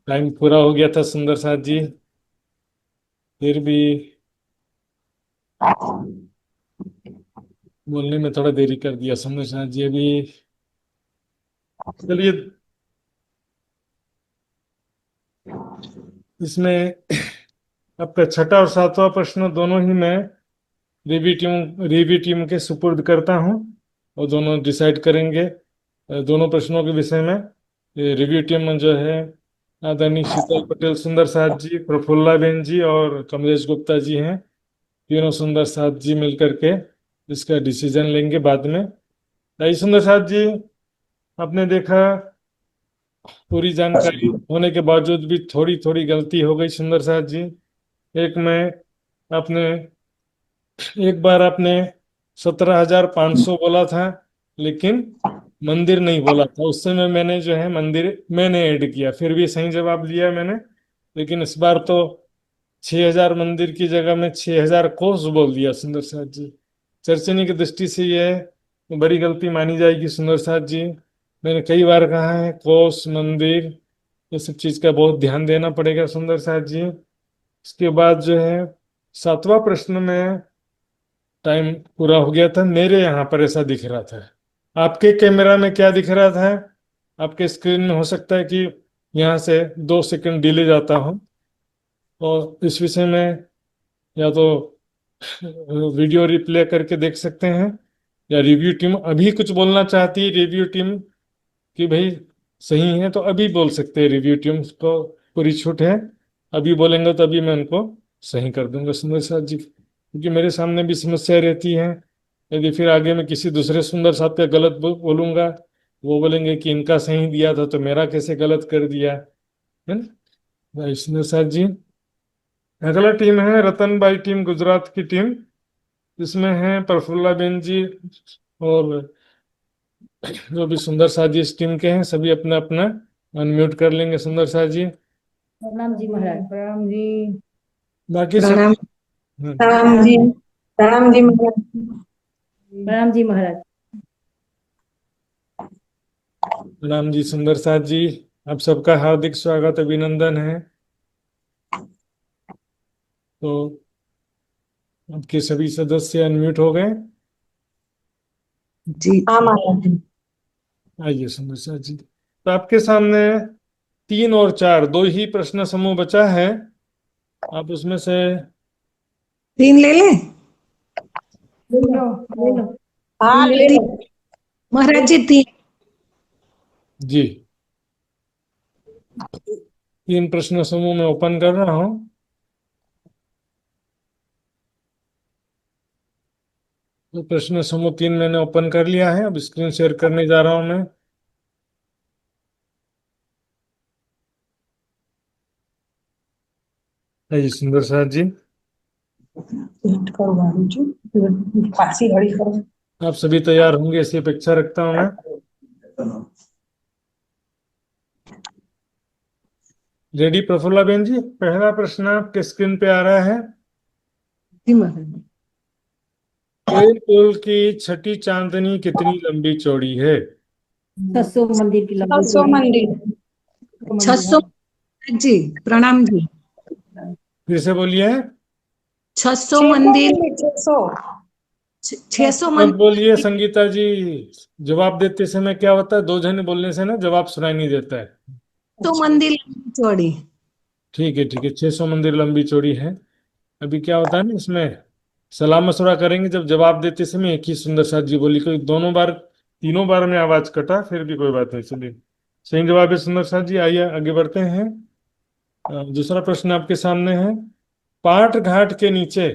टाइम पूरा हो गया था सुंदर साथ जी, फिर भी बोलने में थोड़ा देरी कर दिया सुंदर साथ जी। अभी चलिए, इसमें आपका छठा और सातवां प्रश्न दोनों ही मैं रिव्यू टीम के सुपुर्द करता हूँ, और दोनों डिसाइड करेंगे दोनों प्रश्नों के विषय में। रिव्यू टीम में जो है आदरणीय शीतल पटेल सुंदर साथ जी, प्रफुल्ला बेन जी और कमलेश गुप्ता जी हैं। तीनों सुंदर साथ जी मिलकर के इसका डिसीजन लेंगे बाद में। भाई सुंदर साथ जी, आपने देखा पूरी जानकारी होने के बावजूद भी थोड़ी थोड़ी गलती हो गई सुंदर साथ जी। एक में आपने एक बार आपने 17,500 बोला था, लेकिन मंदिर नहीं बोला था। उस समय मैंने जो है मंदिर मैंने ऐड किया, फिर भी सही जवाब दिया मैंने। लेकिन इस बार तो 6,000 मंदिर की जगह में 6,000 कोस बोल दिया सुंदर साथ जी। चर्चनी की दृष्टि से यह बड़ी गलती मानी जाएगी सुंदर साथ जी। मैंने कई बार कहा है कोस मंदिर ये सब चीज का बहुत ध्यान देना पड़ेगा सुंदर साथ जी। इसके बाद जो है सातवां प्रश्न में टाइम पूरा हो गया था, मेरे यहाँ पर ऐसा दिख रहा था। आपके कैमरा में क्या दिख रहा था? आपके स्क्रीन में हो सकता है कि यहाँ से 2 सेकंड डिले जाता हो, और इस विषय में या तो वीडियो रिप्ले करके देख सकते हैं, या रिव्यू टीम अभी कुछ बोलना चाहती है रिव्यू टीम कि भाई सही है तो अभी बोल सकते हैं। रिव्यू टीम को पूरी छूट है, अभी बोलेंगे तो अभी मैं उनको सही कर दूंगा सुंदर साथ जी, क्योंकि मेरे सामने भी समस्या रहती है। यदि फिर आगे मैं किसी दूसरे सुंदर साथ का गलत बोलूंगा, वो बोलेंगे कि इनका सही दिया था तो मेरा कैसे गलत कर दिया, है ना भाई सुंदर साथ जी। अगला टीम है रतन बाई टीम, गुजरात की टीम। इसमें है प्रफुल्ला बेन जी, और जो भी सुंदर साथ जी इस टीम के हैं सभी अपना अपना अनम्यूट कर लेंगे सुंदर साथ जी। प्रणाम जी महाराज। प्रणाम जी। बाकी सब प्रणाम हम्म, प्रणाम जी। प्रणाम जी महाराज। प्रणाम जी महाराज। प्रणाम जी सुंदर साथ जी। आप सबका हार्दिक स्वागत अभिनंदन है। तो आपके सभी सदस्य अनम्यूट हो गए? जी हाँ महाराज। आइए सुंदर साथ जी, तो आपके सामने 3 और 4 दो ही प्रश्न समूह बचा है। आप उसमें से 3 ले ले। ले लो ले लो। हाँ ले लो महाराज जी 3। जी 3 प्रश्न समूह में ओपन कर रहा हूं। तो प्रश्न समूह 3 मैंने ओपन कर लिया है, अब स्क्रीन शेयर करने जा रहा हूं मैं। आइए सुंदर साथ जी, करो बाबू जी पासी घड़ी करो। आप सभी तैयार होंगे ऐसी अपेक्षा रखता हूं मैं। रेडी प्रफुल्ला बेन जी? पहला प्रश्न आपके स्क्रीन पे आ रहा है। जी महाराज। कोयल पुल की छठी चांदनी कितनी लंबी चौड़ी है? 600 मंदिर की लंबी 600 मंदिर। 600 जी। प्रणाम जी। फिर से बोलिए। 600 मंदिर। 600 मत मंदिर। बोलिए संगीता जी, जवाब देते समय क्या होता है, 2 जने बोलने से ना जवाब सुनाई नहीं देता है। तो मंदिर चौड़ी। ठीक है ठीक है, 600 मंदिर लंबी चौड़ी है। अभी क्या होता है ना, इसमें सलाह मशवरा करेंगे जब जवाब देते समय एक ही सुंदर साथ जी बोली, कोई दोनों बार तीनों बार में आवाज कटा फिर भी कोई बात नहीं। चलिए सही जवाब है सुंदर साथ जी। आइए आगे बढ़ते हैं। दूसरा प्रश्न आपके सामने है। पाट घाट के नीचे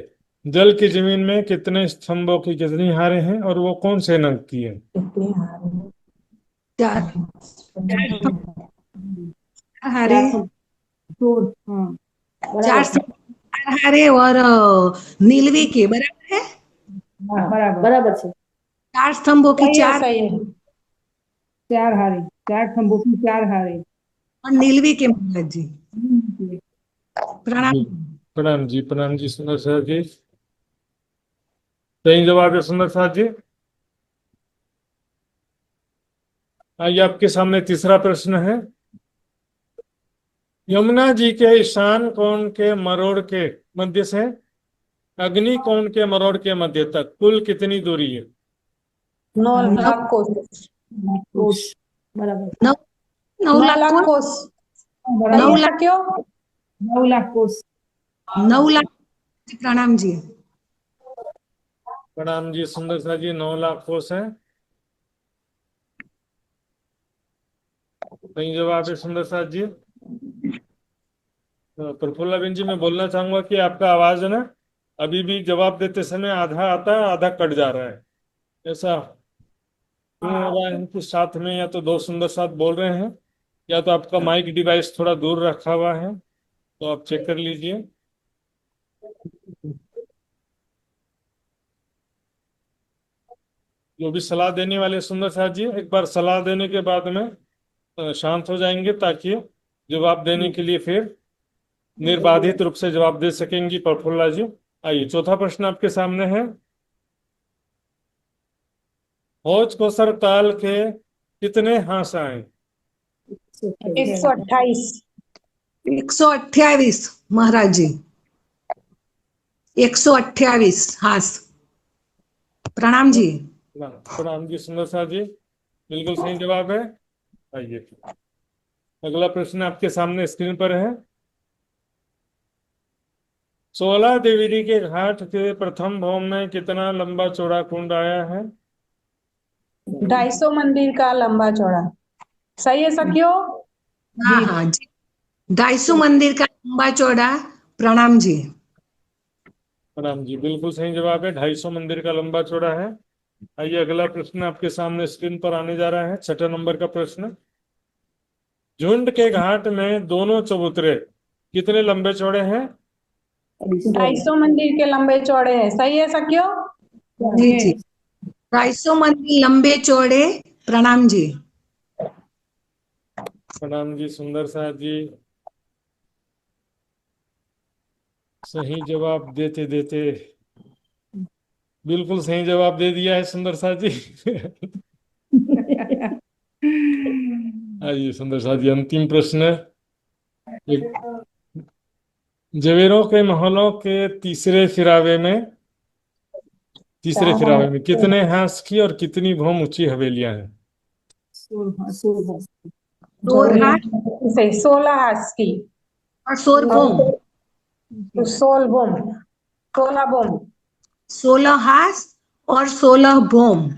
जल की जमीन में कितने स्तंभों की कितनी हारें हैं, और वो कौन से रंग की है? 4 हारे। 4 हारे और नीलवी के बराबर है। बराबर છે। 4 स्तंभों की 4 चार हारे, 4 खंभों की 4 हारे। और नीलवी के महाराज जी। प्रणाम। प्रणाम जी सुंदर साथ जी। सही जवाब है सुंदर साथ जी। आइए आपके सामने तीसरा प्रश्न है। यमुना जी के ईशान कोण के मरोड़ के मध्य से अग्नि कोण के मरोड़ के मध्य तक कुल कितनी दूरी है? 9 लाख कोस बराबर 9 लाख कोस बराबर 9 लाख क्यों 9 लाख कोस 9 लाख प्रणाम जी प्रणाम जी सुंदर सा जी, 9 लाख कोस है। सही जवाब है सुंदर सा जी। तो प्रफुल्ला बेन जी, मैं बोलना चाहूंगा कि आपका आवाज है ना, अभी भी जवाब देते समय आधा आता है आधा कट जा रहा है। ऐसा क्यों हो रहा है कि साथ में या तो दो सुंदर साथ बोल रहे हैं या तो आपका माइक डिवाइस थोड़ा दूर रखा हुआ है, तो आप चेक कर लीजिए। जो भी सलाह देने वाले सुंदर साथ जी, एक बार सलाह देने के बाद में शांत हो जाएंगे ताकि जवाब देने के लिए फिर निर्बाधित रूप से जवाब दे सकेंगी प्रफुल्ला जी। आइए, चौथा प्रश्न आपके सामने है। होच कोसर ताल के कितने हांस आए? 128 128 महाराज जी 128 हास प्रणाम जी प्रणाम जी सुंदर साथ जी, बिल्कुल सही जवाब है। आइए, अगला प्रश्न आपके सामने स्क्रीन पर है। 16 देवीरी के घाट के प्रथम भौम में कितना लंबा चौड़ा कुंड आया है? 250 मंदिर का लंबा चौड़ा सही है सखियो हाँ हाँ जी 250 मंदिर का लंबा चौड़ा प्रणाम जी प्रणाम जी, बिल्कुल सही जवाब है। 250 मंदिर का लंबा चौड़ा है। आइए, अगला प्रश्न आपके सामने स्क्रीन पर आने जा रहा है, 6ठा नंबर का प्रश्न। झुंड के घाट में दोनों चबूतरे कितने लंबे चौड़े हैं? 250 मंदिर के लंबे चौड़े हैं सही है सखियो जी जी 250 मंदिर लंबे चौड़े प्रणाम जी प्रणाम जी सुंदर साथ जी, सही जवाब देते देते बिल्कुल सही जवाब दे दिया है सुंदर साथ जी। आइए सुंदर साथ जी, अंतिम प्रश्न। एक जवेरों के महलों के तीसरे फिरावे में कितने हांस की और कितनी भौम ऊंची हवेलियां हैं? 16 हाथ की और सोरबोम 16 बोम 16 बोम 16 हास और 16 बोम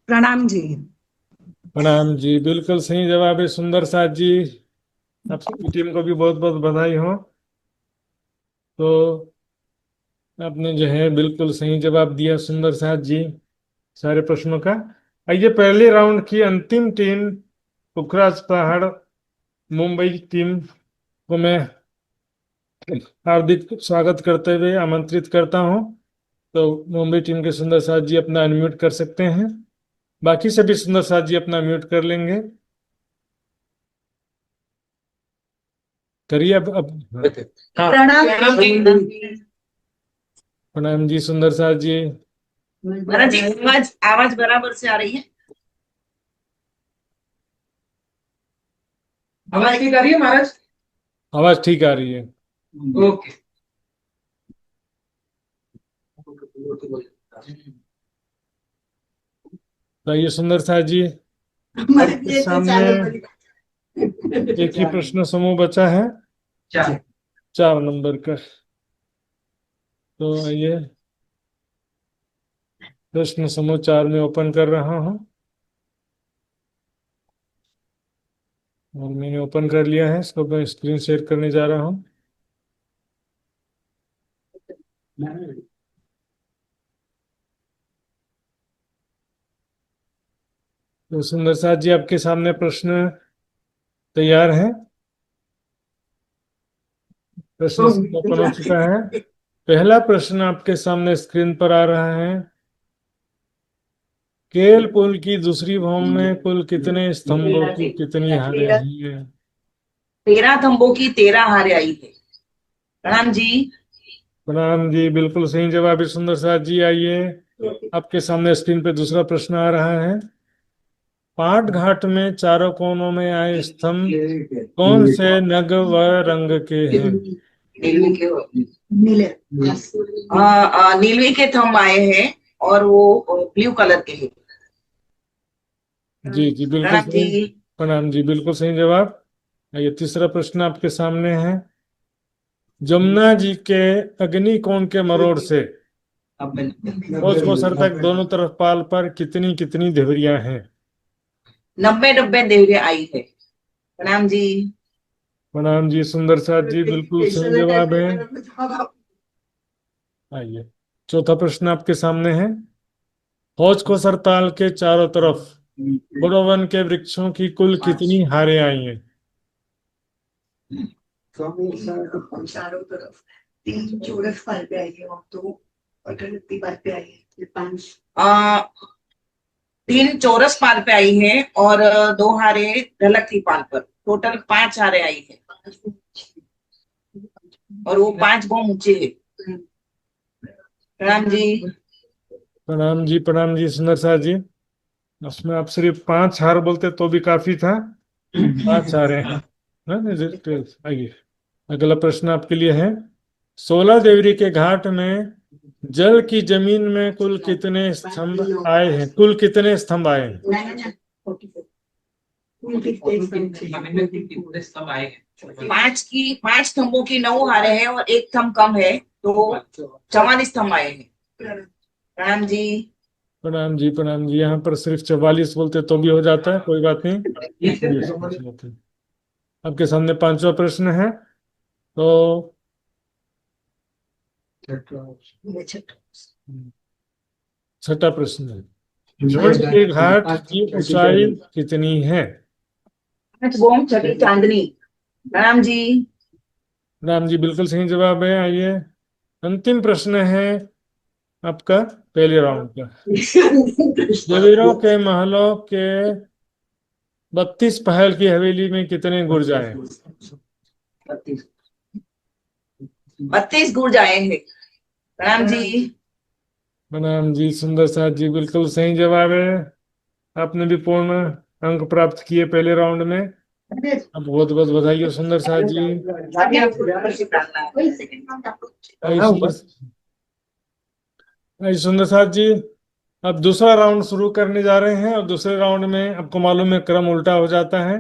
प्रणाम जी प्रणाम जी, बिल्कुल सही जवाब है सुंदर साथ जी। आप सबकी टीम को भी बहुत बहुत बधाई हो। तो आपने जो है बिल्कुल सही जवाब दिया सुंदर साथ जी सारे प्रश्नों का। आइए, पहले राउंड की अंतिम टीम पुखराज पहाड़ मुंबई टीम को मैं हार्दिक स्वागत करते हुए आमंत्रित करता हूं। तो मुंबई टीम के सुंदर साथ जी अपना अनम्यूट कर सकते हैं, बाकी सभी सुंदर साथ जी अपना म्यूट कर लेंगे। करिए अब प्रणाम जी सुंदर साथ जी। महाराज जी आवाज आवाज बराबर से आ रही है आवाज ठीक आ रही है महाराज आवाज ठीक आ रही है। ओके तो ये सुंदर साथ जी, आपके सामने एक ही प्रश्न समूह बचा है, 4 नंबर का। तो आइए, प्रश्न समूह 4 में ओपन कर रहा हूं और मैंने ओपन कर लिया है, इसको मैं स्क्रीन शेयर करने जा रहा हूं। तो सुंदर साथ जी, आपके सामने प्रश्न तैयार है, प्रश्न ओपन हो चुका है। पहला प्रश्न आपके सामने स्क्रीन पर आ रहा है। केल पुल की दूसरी भौम में कुल कितने स्तंभों की कितनी हारें हैं? 13 तंबू की 13 हारे आई है प्रणाम जी प्रणाम जी, बिल्कुल सही जवाब है सुंदर साथ जी। आइए, आपके सामने स्क्रीन पे दूसरा प्रश्न आ रहा है। पाट घाट में चारों कोनों में आए स्तंभ कौन से नग व रंग के हैं? नीलवी के थंब आए हैं और वो ब्लू कलर के हैं। जी जी बिल्कुल प्रणाम सही। जी। प्रणाम जी, बिल्कुल सही जवाब। ये तीसरा प्रश्न आपके सामने है। जमुना जी के अग्नि कोण के मरोड़ से भोज को सर तक दोनों तरफ पाल पर कितनी कितनी देवरियां हैं? 90 देवरिया आई है। प्रणाम जी। प्रणाम जी, सुंदर साथ जी, बिल्कुल सही जवाब है। आइए, चौथा प्रश्न आपके सामने है। भोज को सरताल के चारों तरफ बड़ोवन के वृक्षों की कुल कितनी हारें आई हैं? चारों तरफ 3 चौरस पाल पे आई है और 2 अटलती पाल पे आई है। 3 चौरस पाल पे आई है और 2 हारे ढलक थी पाल पर। टोटल 5 हारे आई है और वो 5 बहुत ऊंचे है। प्रणाम जी। प्रणाम जी, प्रणाम जी, सुंदर साथ जी। उसमें आप सिर्फ 5 हार बोलते तो भी काफी था। 5 हारे हैं। आइए, अगला प्रश्न आपके लिए है। 16 देवरी के घाट में जल की जमीन में कुल कितने स्तंभ आए हैं? कुल कितने स्तंभ आए हैं? 5 स्तंभों की 9 हारे हैं और 1 स्तंभ कम है तो 44 स्तंभ आए हैं। प्रणाम जी। प्रणाम जी, प्रणाम जी। यहाँ पर सिर्फ 44 बोलते तो भी हो जाता है, कोई बात नहीं। आपके सामने 5वां प्रश्न है। तो छठा प्रश्न है। भोज के घाट की ऊंचाई कितनी है? चांदनी। प्रणाम जी। राम जी, बिल्कुल सही जवाब है। आइए, अंतिम प्रश्न है आपका पहले राउंड का। देवीरों के महलों के 32 पहल की हवेली में कितने गुर्ज आए? 32 गुर्ज आए हैं। प्रणाम जी। प्रणाम जी, सुंदर साथ जी, बिल्कुल सही जवाब है। आपने भी पूर्ण अंक प्राप्त किए पहले राउंड में। अब बहुत बहुत बधाई हो सुंदर साथ जी। सुंदर साथ जी, अब दूसरा राउंड शुरू करने जा रहे हैं और दूसरे राउंड में आपको मालूम है क्रम उल्टा हो जाता है।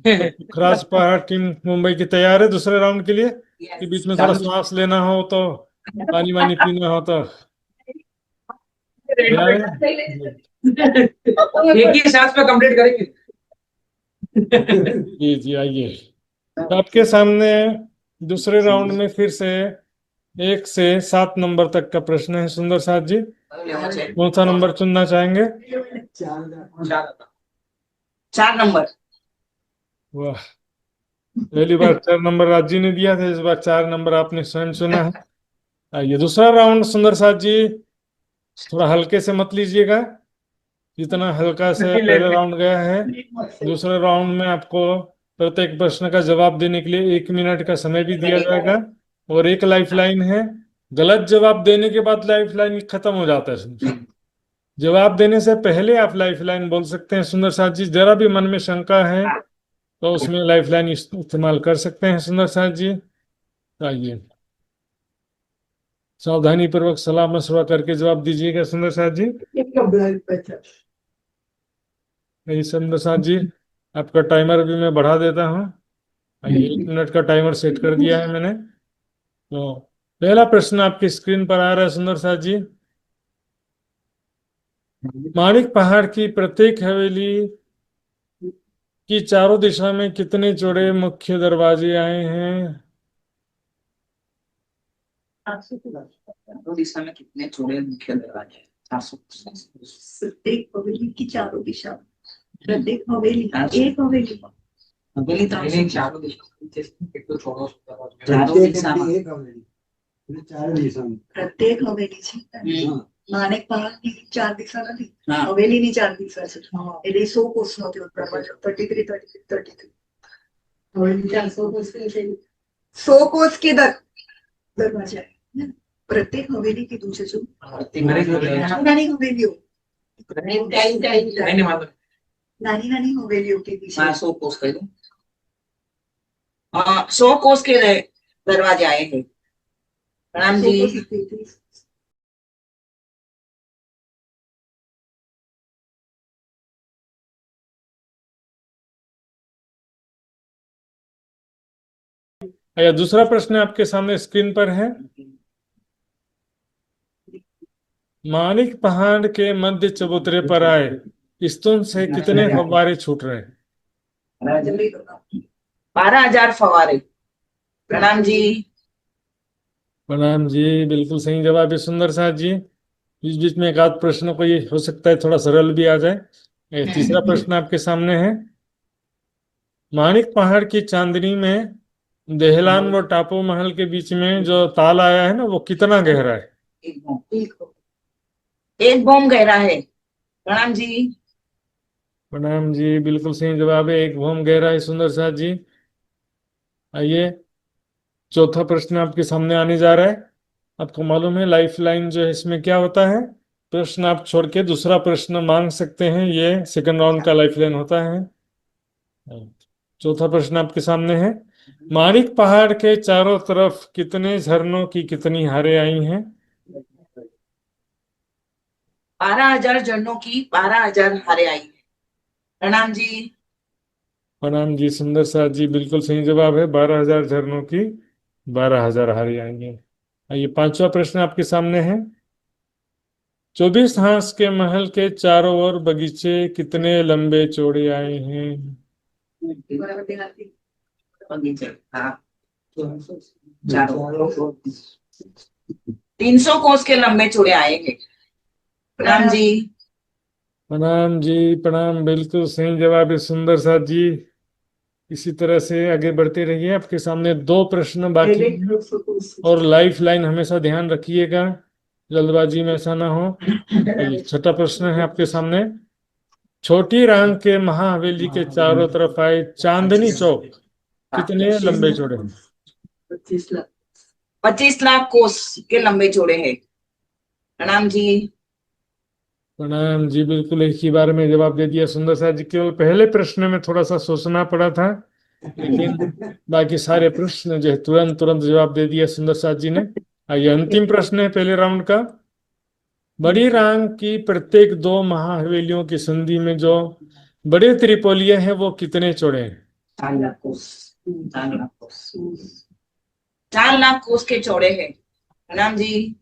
तो खराज पहाड़ टीम मुंबई की तैयार है दूसरे राउंड के लिए? कि बीच में थोड़ा सांस लेना हो तो, पानी वानी पीना हो तो तैयार है? एक ही सांस में कंप्लीट करेंगे। जी जी, आइए। तो आपके सामने दूसरे राउंड में फिर से 1 से 7 नंबर तक का प्रश्न है। सुंदर साथ जी, कौन सा नंबर चुनना चाहेंगे? 4 नंबर। वाह, पहली बार 4 नंबर राजी ने दिया था, इस बार 4 नंबर आपने स्वयं चुना है। आइए, दूसरा राउंड सुंदर साथ जी, थोड़ा हल्के से मत लीजिएगा। जितना हल्का से पहले राउंड गया है, दूसरे राउंड में आपको प्रत्येक प्रश्न का जवाब देने के लिए 1 मिनट का समय भी दिया जाएगा और 1 लाइफलाइन है। गलत जवाब देने के बाद लाइफलाइन खत्म हो जाता है। जवाब देने से पहले आप लाइफलाइन बोल सकते हैं। सुंदर साथ जी, जरा भी मन में शंका है तो उसमें लाइफलाइन इस्तेमाल कर सकते हैं। सुंदर साथ जी, आइए, सावधानी पूर्वक सलाह मशवरा करके जवाब दीजिएगा। सुंदर साथ जी, नहीं सुंदर साथ जी, आपका टाइमर भी मैं बढ़ा देता हूँ। आइए, 1 मिनट का टाइमर सेट कर दिया है मैंने। तो पहला प्रश्न आपकी स्क्रीन पर आ रहा है सुंदर साथ जी। माणिक पहाड़ की प्रत्येक हवेली की चारों दिशा में कितने चौड़े मुख्य दरवाजे आए हैं? चारों दिशा में कितने चौड़े मुख्य दरवाजे? 400। प्रत्येक हवेली की चारों दिशा, प्रत्येक हवेली एक हवेली हवेली चारों दिशा प्रत्येक हवेली છે માણેક પહાડની 4 દિશા નથી, હવેલીની 4 દિશા છે એટલે 100 કોષનો થયો દરવાજો। 33 હવેલી 400 કોષ કે 100 કોષ के दरवाजा है। प्रत्येक हवेली की दूसरे जो नानी हवेलियों नानी नानी हवेलियों के पीछे। हाँ, 100 कोस कह दो। हाँ, 100 कोस के दरवाजे आए हैं। प्रणाम जी। या दूसरा प्रश्न आपके सामने स्क्रीन पर है। माणिक पहाड़ के मध्य चबूतरे पर आए स्तून से कितने फव्वारे छूट रहे हैं? 12,000 फवारे। प्रणाम जी। प्रणाम जी, बिल्कुल सही जवाब है सुंदर साथ जी। बीच बीच में एक आध प्रश्न को ये हो सकता है थोड़ा सरल भी आ जाए। तीसरा प्रश्न आपके सामने है। माणिक पहाड़ की चांदनी में देहलान व टापू महल के बीच में जो ताल आया है ना, वो कितना गहरा है? एक बम गहरा है। प्रणाम जी। प्रणाम जी, बिल्कुल सही जवाब है, 1 भौम गहरा है सुंदर साथ जी। आइए, चौथा प्रश्न आपके सामने आने जा रहा है। आपको मालूम है लाइफ लाइन जो है इसमें क्या होता है? प्रश्न आप छोड़ के दूसरा प्रश्न मांग सकते हैं, ये सेकंड राउंड का लाइफ लाइन होता है। चौथा प्रश्न आपके सामने है। माणिक पहाड़ के चारों तरफ कितने झरनों की कितनी धारें आई हैं? 12,000 झरनों की 12,000 हारे आई है। प्रणाम जी। प्रणाम जी, सुंदर साथ जी, बिल्कुल सही जवाब है, 12,000 झरनों की 12,000 धारें आई हैं। आइए, पांचवा प्रश्न आपके सामने है। 24 हांस के महल के चारों ओर बगीचे कितने लंबे चौड़े आए हैं? बगीचे, हाँ, 300 कोस के लंबे चौड़े आएंगे। प्रणाम जी। प्रणाम जी, प्रणाम, बिल्कुल सही जवाब है सुंदर साथ जी। इसी तरह से आगे बढ़ते रहिए, आपके सामने 2 प्रश्न बाकी हैं। और लाइफ लाइन हमेशा ध्यान रखिएगा, जल्दबाजी में ऐसा ना हो। आइए, छठा प्रश्न है आपके सामने। छोटी रांग के महाहवेली के चारों तरफ आए चांदनी चौक कितने लंबे चौड़े हैं? 25 लाख कोस के लंबे चौड़े हैं। प्रणाम जी। प्रणाम जी, बिल्कुल एक ही बार में जवाब दे दिया सुंदर साथ जी। केवल पहले प्रश्न में थोड़ा सा सोचना पड़ा था, लेकिन बाकी सारे प्रश्न जो है तुरंत तुरंत जवाब दे दिया सुंदर साथ जी ने। आइए, अंतिम प्रश्न है पहले राउंड का। बड़ी रांग की प्रत्येक 2 महाहवेलियों की संधि में जो बड़े त्रिपोलिये हैं वो कितने चौड़े हैं? 4 लाख कोस। 4 लाख कोस। 4 लाख कोस के चौड़े हैं। प्रणाम जी।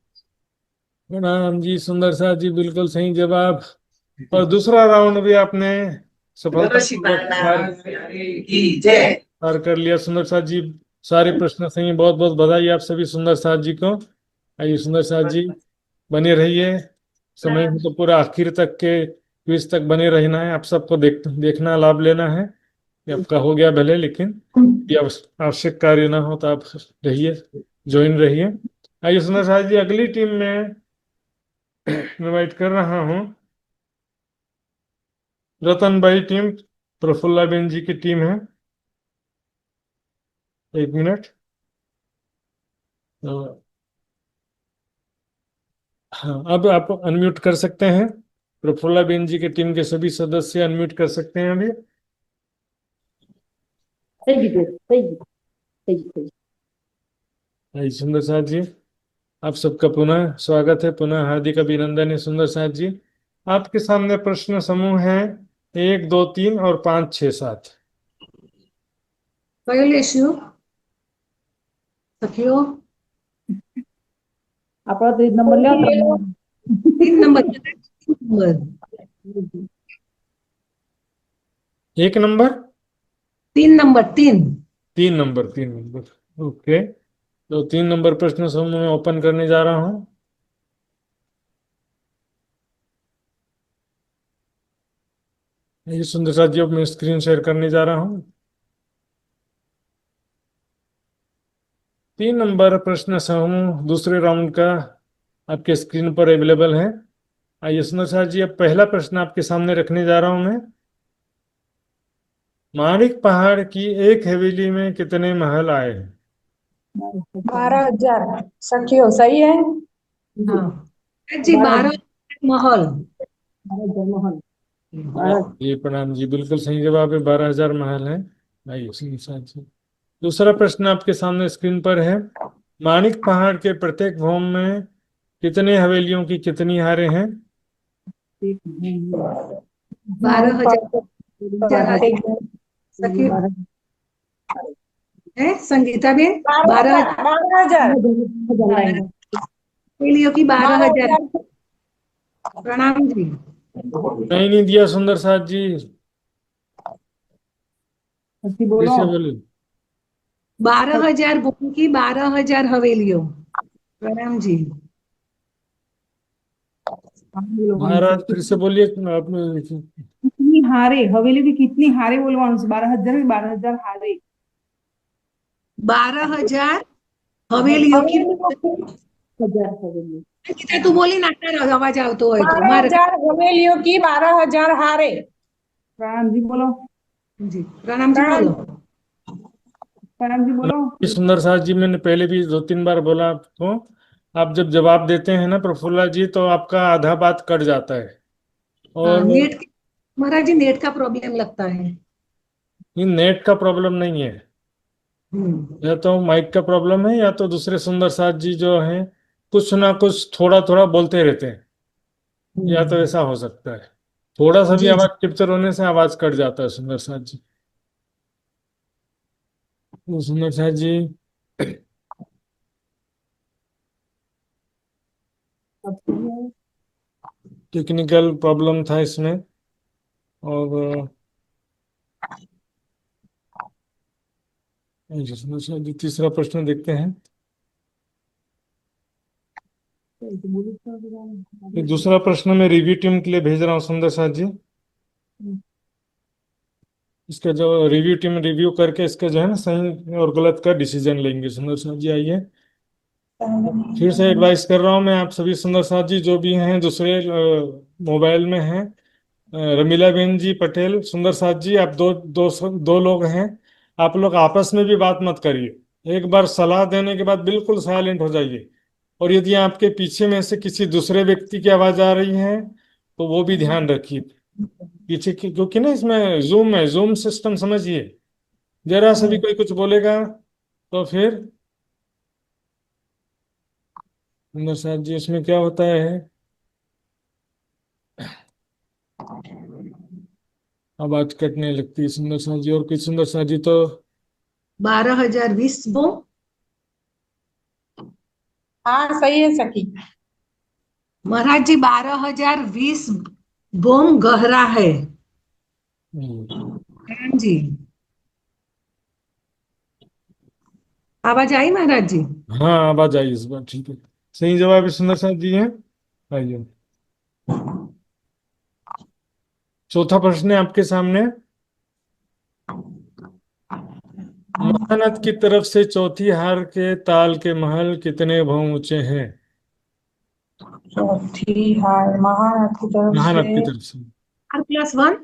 प्रणाम जी, सुंदर साथ जी, बिल्कुल सही जवाब। और दूसरा राउंड भी आपने सफलतापूर्वक पार कर लिया सुंदर साथ जी। सारे प्रश्न सही, बहुत बहुत बधाई आप सभी सुंदर साथ जी को। आइए सुंदर साथ जी, बने रहिए, समय में तो पूरा आखिर तक के क्विज तक बने रहना है। आप सबको देखना, लाभ लेना है। ये आपका हो गया भले, लेकिन ये आवश्यक कार्य ना हो तो आप रहिए, ज्वाइन रहिए। आइए सुंदर साथ जी, अगली टीम में इनवाइट कर रहा हूँ रतन भाई टीम, प्रफुल्ला बेन जी की टीम है। 1 मिनट। तो हाँ, अब आप अनम्यूट कर सकते हैं। प्रफुल्ला बेन जी की टीम के सभी सदस्य अनम्यूट कर सकते हैं अभी। भाई सुंदर साथ जी, आप सबका पुनः स्वागत है, पुनः हार्दिक अभिनंदन है सुंदर साथ जी। आपके सामने प्रश्न समूह है 1, 2, 3 और 5, 6, 7। આપણો 3 નંબર લ્યો 3 number 1 number 3 number 3 3 number 3 number, okay. तो 3 नंबर प्रश्न समूह में ओपन करने जा रहा हूँ। ये सुंदर साथ जी, अब मैं स्क्रीन शेयर करने जा रहा हूँ। 3 नंबर प्रश्न समूह दूसरे राउंड का आपके स्क्रीन पर अवेलेबल है। आइए सुंदर साथ जी, अब पहला प्रश्न आपके सामने रखने जा रहा हूं मैं। माणिक पहाड़ की एक हवेली में कितने महल आए हैं? 12,000 सखियो सही है। हाँ जी, 12 महल। जी प्रणाम जी, बिल्कुल सही जवाब है, 12,000 महल है। आइए सुनिए साथ जी। दूसरा प्रश्न आपके सामने स्क्रीन पर है। माणिक पहाड़ के प्रत्येक भौम में कितने हवेलियों की कितनी हारें हैं? 12,000 सखी है संगीता बेन, 12,000 हवेलियों की 12,000। प्रणाम जी। नहीं दिया सुंदर साथ जी, फिर से बोलिए। 12,000 भूमि की 12,000 हवेलियों। प्रणाम जी। महाराज फिर से बोलिए आपने। कितनी हारे हवेली की कितनी हारे बोलवान 12,000 में 12,000 हारे। 12,000 हवेलियों की 12,000 हवेलियों। गीता तू बोली ना तारा आवाज આવતો હોય તો મારે 12,000 हवेलियों की 12,000 हारे। प्रणाम जी बोलो जी। प्रणाम जी बोलो। प्रणाम जी बोलो। सुंदर साथ जी, मैंने पहले भी 2-3 बार बोला आपको, आप जब जवाब देते हैं ना प्रफुल्ला जी, तो आपका आधा बात कट जाता है। हाँ और नेट महाराज जी नेट का प्रॉब्लम लगता है। ये नेट का प्रॉब्लम नहीं है, या तो माइक का प्रॉब्लम है, या तो दूसरे सुंदर साथ जी जो हैं कुछ ना कुछ थोड़ा थोड़ा बोलते रहते हैं, या तो ऐसा हो सकता है। थोड़ा सा भी जी जी। आवाज टिप्चर होने से आवाज कट जाता है सुंदर साथ जी। तो सुंदर साथ जी, टेक्निकल प्रॉब्लम था इसमें। और सुंदर साथ जी, तीसरा प्रश्न देखते हैं। ये दूसरा प्रश्न मैं रिव्यू टीम के लिए भेज रहा हूँ सुंदर साथ जी। इसका जो रिव्यू टीम रिव्यू करके इसका जो है ना सही और गलत का डिसीजन लेंगे। सुंदर साथ जी आइए, फिर से एडवाइस कर रहा हूँ मैं आप सभी सुंदर साथ जी जो भी हैं दूसरे मोबाइल में हैं, रमीला बेन जी पटेल, सुंदर साथ जी, आप दो लोग हैं, आप लोग आपस में भी बात मत करिए। एक बार सलाह देने के बाद बिल्कुल साइलेंट हो जाइए। और यदि आपके पीछे में से किसी दूसरे व्यक्ति की आवाज आ रही है तो वो भी ध्यान रखिए पीछे की, क्योंकि ना इसमें जूम है, जूम सिस्टम समझिए। जरा सा भी कोई कुछ बोलेगा तो फिर सुंदर साथ जी इसमें क्या होता है, आवाज कटने लगती है सुंदर साथ जी। और कुछ सुंदर साथ जी तो 12,020 बो। हाँ सही है सखी। महाराज जी 12,020 बोम गहरा है। प्रणाम जी। आवाज आई महाराज जी? हाँ आवाज आई इस बार, ठीक है। सही जवाब है सुंदर साथ जी है। आइए, चौथा प्रश्न है आपके सामने। महानद की तरफ से चौथी हार के ताल के महल कितने भवन ऊंचे हैं? चौथी हार महारथ की तरफ महानद की से तरफ से 4+1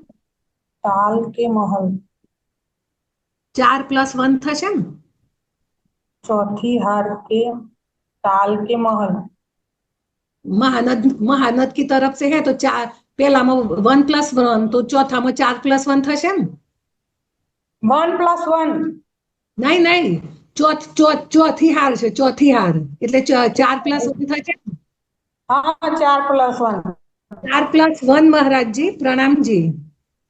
ताल के महल। 4+1 થશે ને? चौथी हार के ताल के महल। महानद की तरफ से है तो 4 પેલામાં 1+1 તો ચોથામાં 4+1 થશે ને? 1+1 નહીં નહીં, ચોથી હાર છે, ચોથી હાર એટલે 4+1 થશે ને? हाँ 4+1। 4+1 महाराज जी। प्रणाम जी।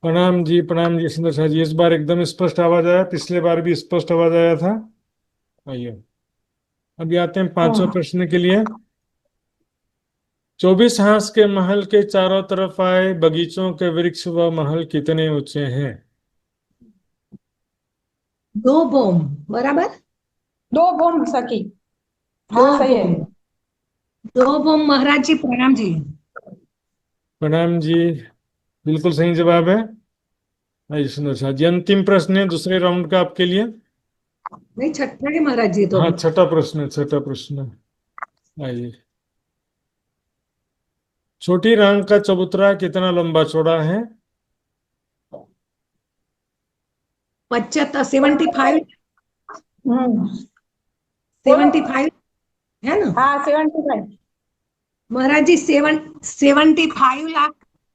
प्रणाम जी, प्रणाम जी सुंदर साथ जी। इस बार एकदम स्पष्ट आवाज आया, पिछले बार भी स्पष्ट आवाज आया था। आइए अभी आते हैं पांचवें प्रश्न के लिए। 24 हांस के महल के चारों तरफ आए बगीचों के वृक्ष व महल कितने ऊंचे हैं? 2 બોમ બરાબર? 2 बोम सखी। 2 हाँ सही है। બોમ। 2 બોમ महाराज जी। प्रणाम जी। प्रणाम जी, बिल्कुल सही जवाब है। आइए सुंदर साथ जी, अंतिम प्रश्न है दूसरे राउंड का आपके लिए। नहीं छठा है महाराज जी तो। हाँ छठा प्रश्न, छठा प्रश्न। आइए, छोटी रांग का चबूतरा कितना लंबा चौड़ा है? 75 75 है ना? हाँ 75। महाराज जी 75 लाख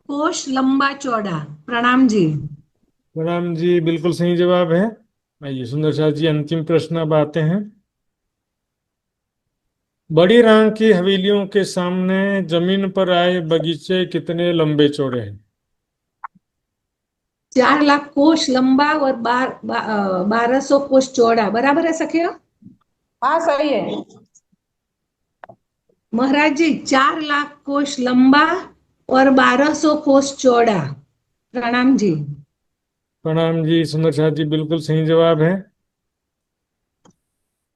कोश लंबा चौड़ा। प्रणाम जी। प्रणाम जी, बिल्कुल सही जवाब है। आइए सुंदर शाह जी, अंतिम प्रश्न अब आते हैं। बड़ी राम की हवेलियों के सामने जमीन पर आए बगीचे कितने लंबे चौड़े हैं? 4 लाख कोश लंबा और 1200 कोश चौड़ा, बराबर है सखिया? हाँ सही है। महाराज जी, 4 लाख कोश लंबा और 1200 कोश चौड़ा। प्रणाम जी। प्रणाम जी सुंदर शाह जी, बिल्कुल सही जवाब है।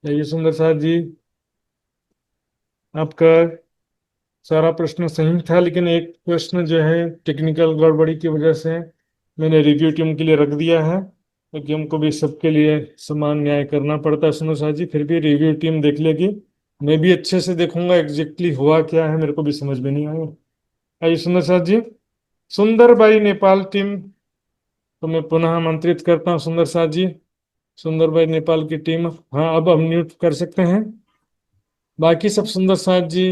आइए सुंदर शाह जी, आपका सारा प्रश्न सही था, लेकिन एक प्रश्न जो है टेक्निकल गड़बड़ी की वजह से मैंने रिव्यू टीम के लिए रख दिया है, क्योंकि हमको भी सबके लिए समान न्याय करना पड़ता है सुनो साह जी। फिर भी रिव्यू टीम देख लेगी, मैं भी अच्छे से देखूंगा एग्जैक्टली हुआ क्या है, मेरे को भी समझ में नहीं आया। आइए सुंदर साह जी, सुंदरबाई नेपाल टीम तो मैं पुनः आमंत्रित करता हूँ सुंदर साह जी। सुंदरबाई नेपाल की टीम, हाँ अब हम म्यूट कर सकते हैं। बाकी सब सुंदर साह जी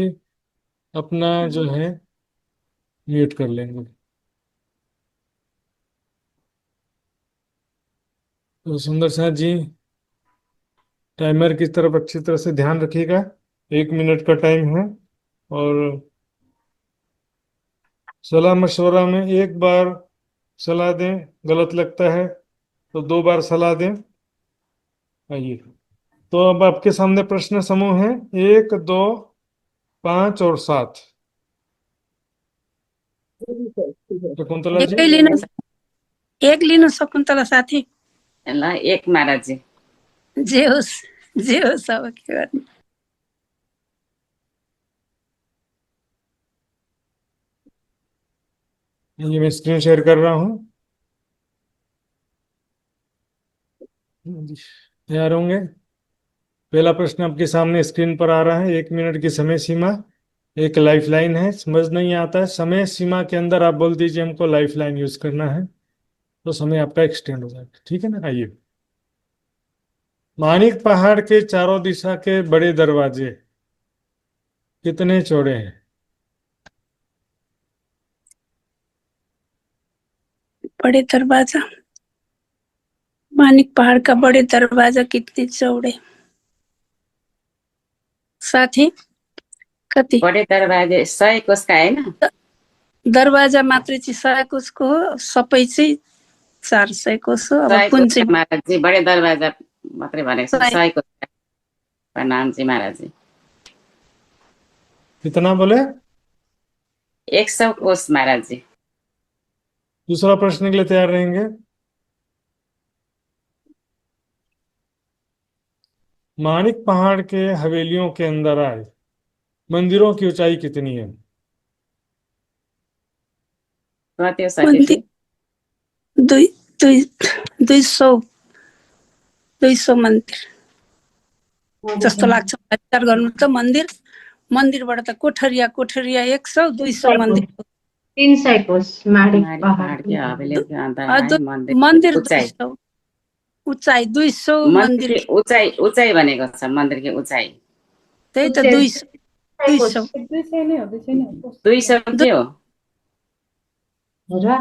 अपना जो है म्यूट कर लेंगे। तो सुंदर साह जी, टाइमर की तरफ अच्छी तरह से ध्यान रखिएगा, 1 मिनट का टाइम है। और सलाह मशवरा में एक बार सलाह दें, गलत लगता है तो 2 बार सलाह दें। आइए, तो अब आपके सामने प्रश्न समूह है 1, 2, 5 और 7। शकुंतला जी, एकै लिन शकुन्तला साथी। ल एक महाराज जी। जे होस् अब के गर्ने। ये मैं स्क्रीन शेयर कर रहा हूँ, तैयार होंगे। पहला प्रश्न आपके सामने स्क्रीन पर आ रहा है। 1 मिनट की समय सीमा, एक लाइफ लाइन है। समझ नहीं आता है समय सीमा के अंदर, आप बोल दीजिए हमको लाइफ लाइन यूज करना है, तो समय आपका एक्सटेंड हो जाएगा, ठीक है ना। आइए, मानिक पहाड़ के चारों दिशा के बड़े दरवाजे कितने चौड़े हैं? बड़े दरवाजा, मानिक पहाड़ का बड़े दरवाजा कितने चौड़े साथी? कति बड़े दरवाजे 100 कोसका होइन? दरवाजा मात्रै चाहिँ 100 कोसको हो, सबै चाहिँ 400 कोस हो। अब 100 कुन कोसका चाहिँ महाराज जी, बडे दरवाजा मात्रै भनेको छु, 100? 100 कोसका। प्रणाम जी महाराज जी। कितना बोले? 100 कोस महाराज जी। दूसरा प्रश्न के लिए तैयार रहेंगे। मानिक पहाड़ के हवेलियों के अंदर आए मंदिरों की ऊंचाई कितनी है? कति हो साथी मन्दिर जी? 200 मन्दिर जस्तो लाग्छ मलाई विचार गर्नु त। मन्दिरबाट त कोठरिया 100 200 मन्दिर 300 कोस माणिक मानिक पहाड़ पहाड के हवेली के अंदर अ, आए दु- मन्दिर मन्दिर उचाइ। 200 उचाइ 200 मन्दिर मन्दिर की उचाइ उचाइ भनेको छ, मन्दिर की उचाइ। त्यही त 200 200 200 के हो? हजुर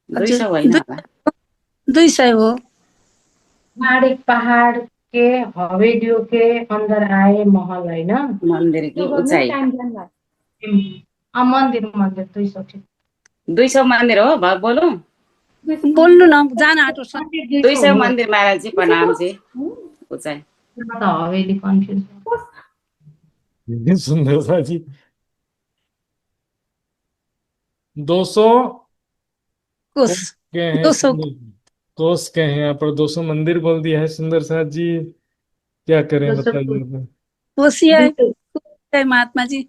200 होइन होला। 200 हो। माणिक पहाड़ के हवेलियों के अंदर आए महल है ना। मन्दिर की उचाइ मंदिर मंदिर 200 ठीक। 200 मन्दिर हो, बोलौँ? बोल्नु न, जान आँटो छ। 200 मन्दिर महाराज जी, प्रणाम जी। उचाइ हवेली कंफ्यूज। सुंदर सा जी, 200 कोस के हैं 200 कोस के हैं, यहाँ पर 200 मंदिर बोल दिया है सुंदर सा जी, क्या करें 200 बताइए अब। कोसिया है महात्मा जी,